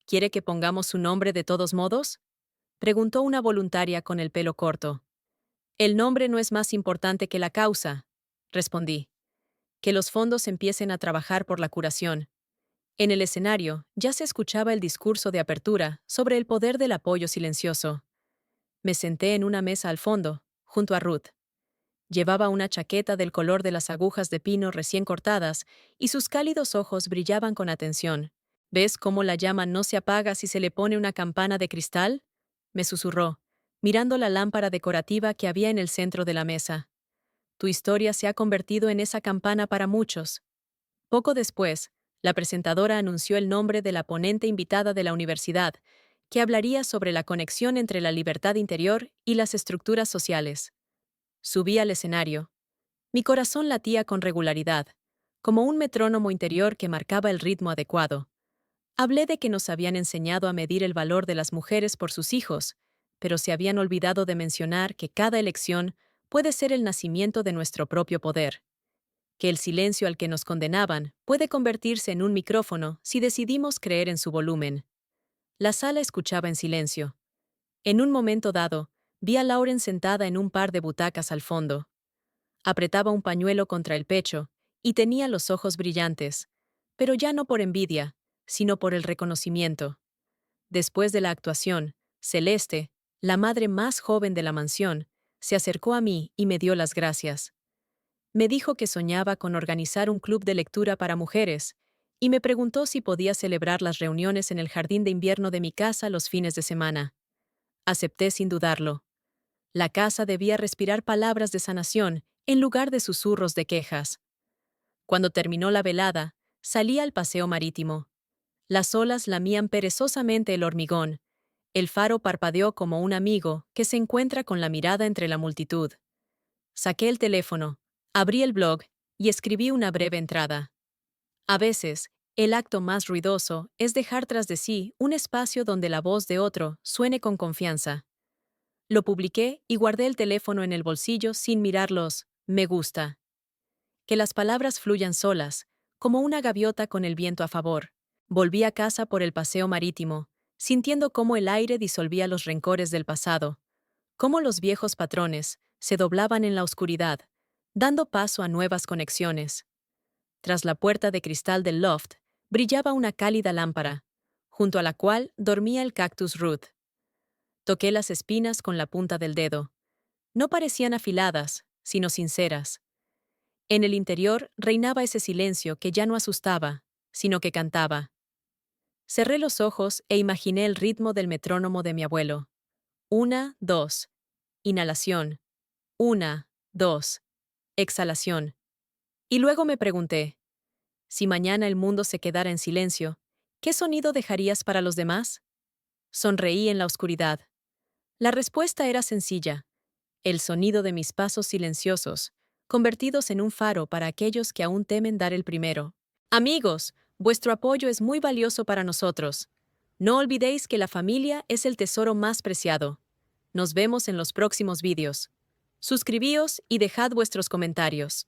¿Quiere que pongamos su nombre de todos modos? Preguntó una voluntaria con el pelo corto. El nombre no es más importante que la causa, respondí. Que los fondos empiecen a trabajar por la curación. En el escenario ya se escuchaba el discurso de apertura sobre el poder del apoyo silencioso. Me senté en una mesa al fondo, junto a Ruth. Llevaba una chaqueta del color de las agujas de pino recién cortadas y sus cálidos ojos brillaban con atención. ¿Ves cómo la llama no se apaga si se le pone una campana de cristal? Me susurró, mirando la lámpara decorativa que había en el centro de la mesa. Tu historia se ha convertido en esa campana para muchos. Poco después, la presentadora anunció el nombre de la ponente invitada de la universidad, que hablaría sobre la conexión entre la libertad interior y las estructuras sociales. Subí al escenario. Mi corazón latía con regularidad, como un metrónomo interior que marcaba el ritmo adecuado. Hablé de que nos habían enseñado a medir el valor de las mujeres por sus hijos, pero se habían olvidado de mencionar que cada elección puede ser el nacimiento de nuestro propio poder, que el silencio al que nos condenaban puede convertirse en un micrófono si decidimos creer en su volumen. La sala escuchaba en silencio. En un momento dado, vi a Lauren sentada en un par de butacas al fondo. Apretaba un pañuelo contra el pecho y tenía los ojos brillantes, pero ya no por envidia, sino por el reconocimiento. Después de la actuación, Celeste, la madre más joven de la mansión, se acercó a mí y me dio las gracias. Me dijo que soñaba con organizar un club de lectura para mujeres, y me preguntó si podía celebrar las reuniones en el jardín de invierno de mi casa los fines de semana. Acepté sin dudarlo. La casa debía respirar palabras de sanación en lugar de susurros de quejas. Cuando terminó la velada, salí al paseo marítimo. Las olas lamían perezosamente el hormigón. El faro parpadeó como un amigo que se encuentra con la mirada entre la multitud. Saqué el teléfono, abrí el blog y escribí una breve entrada. A veces, el acto más ruidoso es dejar tras de sí un espacio donde la voz de otro suene con confianza. Lo publiqué y guardé el teléfono en el bolsillo sin mirar los me gusta. Que las palabras fluyan solas, como una gaviota con el viento a favor. Volví a casa por el paseo marítimo, sintiendo cómo el aire disolvía los rencores del pasado, cómo los viejos patrones se doblaban en la oscuridad, dando paso a nuevas conexiones. Tras la puerta de cristal del loft, brillaba una cálida lámpara, junto a la cual dormía el cactus Ruth. Toqué las espinas con la punta del dedo. No parecían afiladas, sino sinceras. En el interior reinaba ese silencio que ya no asustaba, sino que cantaba. Cerré los ojos e imaginé el ritmo del metrónomo de mi abuelo. 1, 2. Inhalación. 1, 2. Exhalación. Y luego me pregunté, si mañana el mundo se quedara en silencio, ¿qué sonido dejarías para los demás? Sonreí en la oscuridad. La respuesta era sencilla: el sonido de mis pasos silenciosos, convertidos en un faro para aquellos que aún temen dar el primero. Amigos, vuestro apoyo es muy valioso para nosotros. No olvidéis que la familia es el tesoro más preciado. Nos vemos en los próximos vídeos. Suscribíos y dejad vuestros comentarios.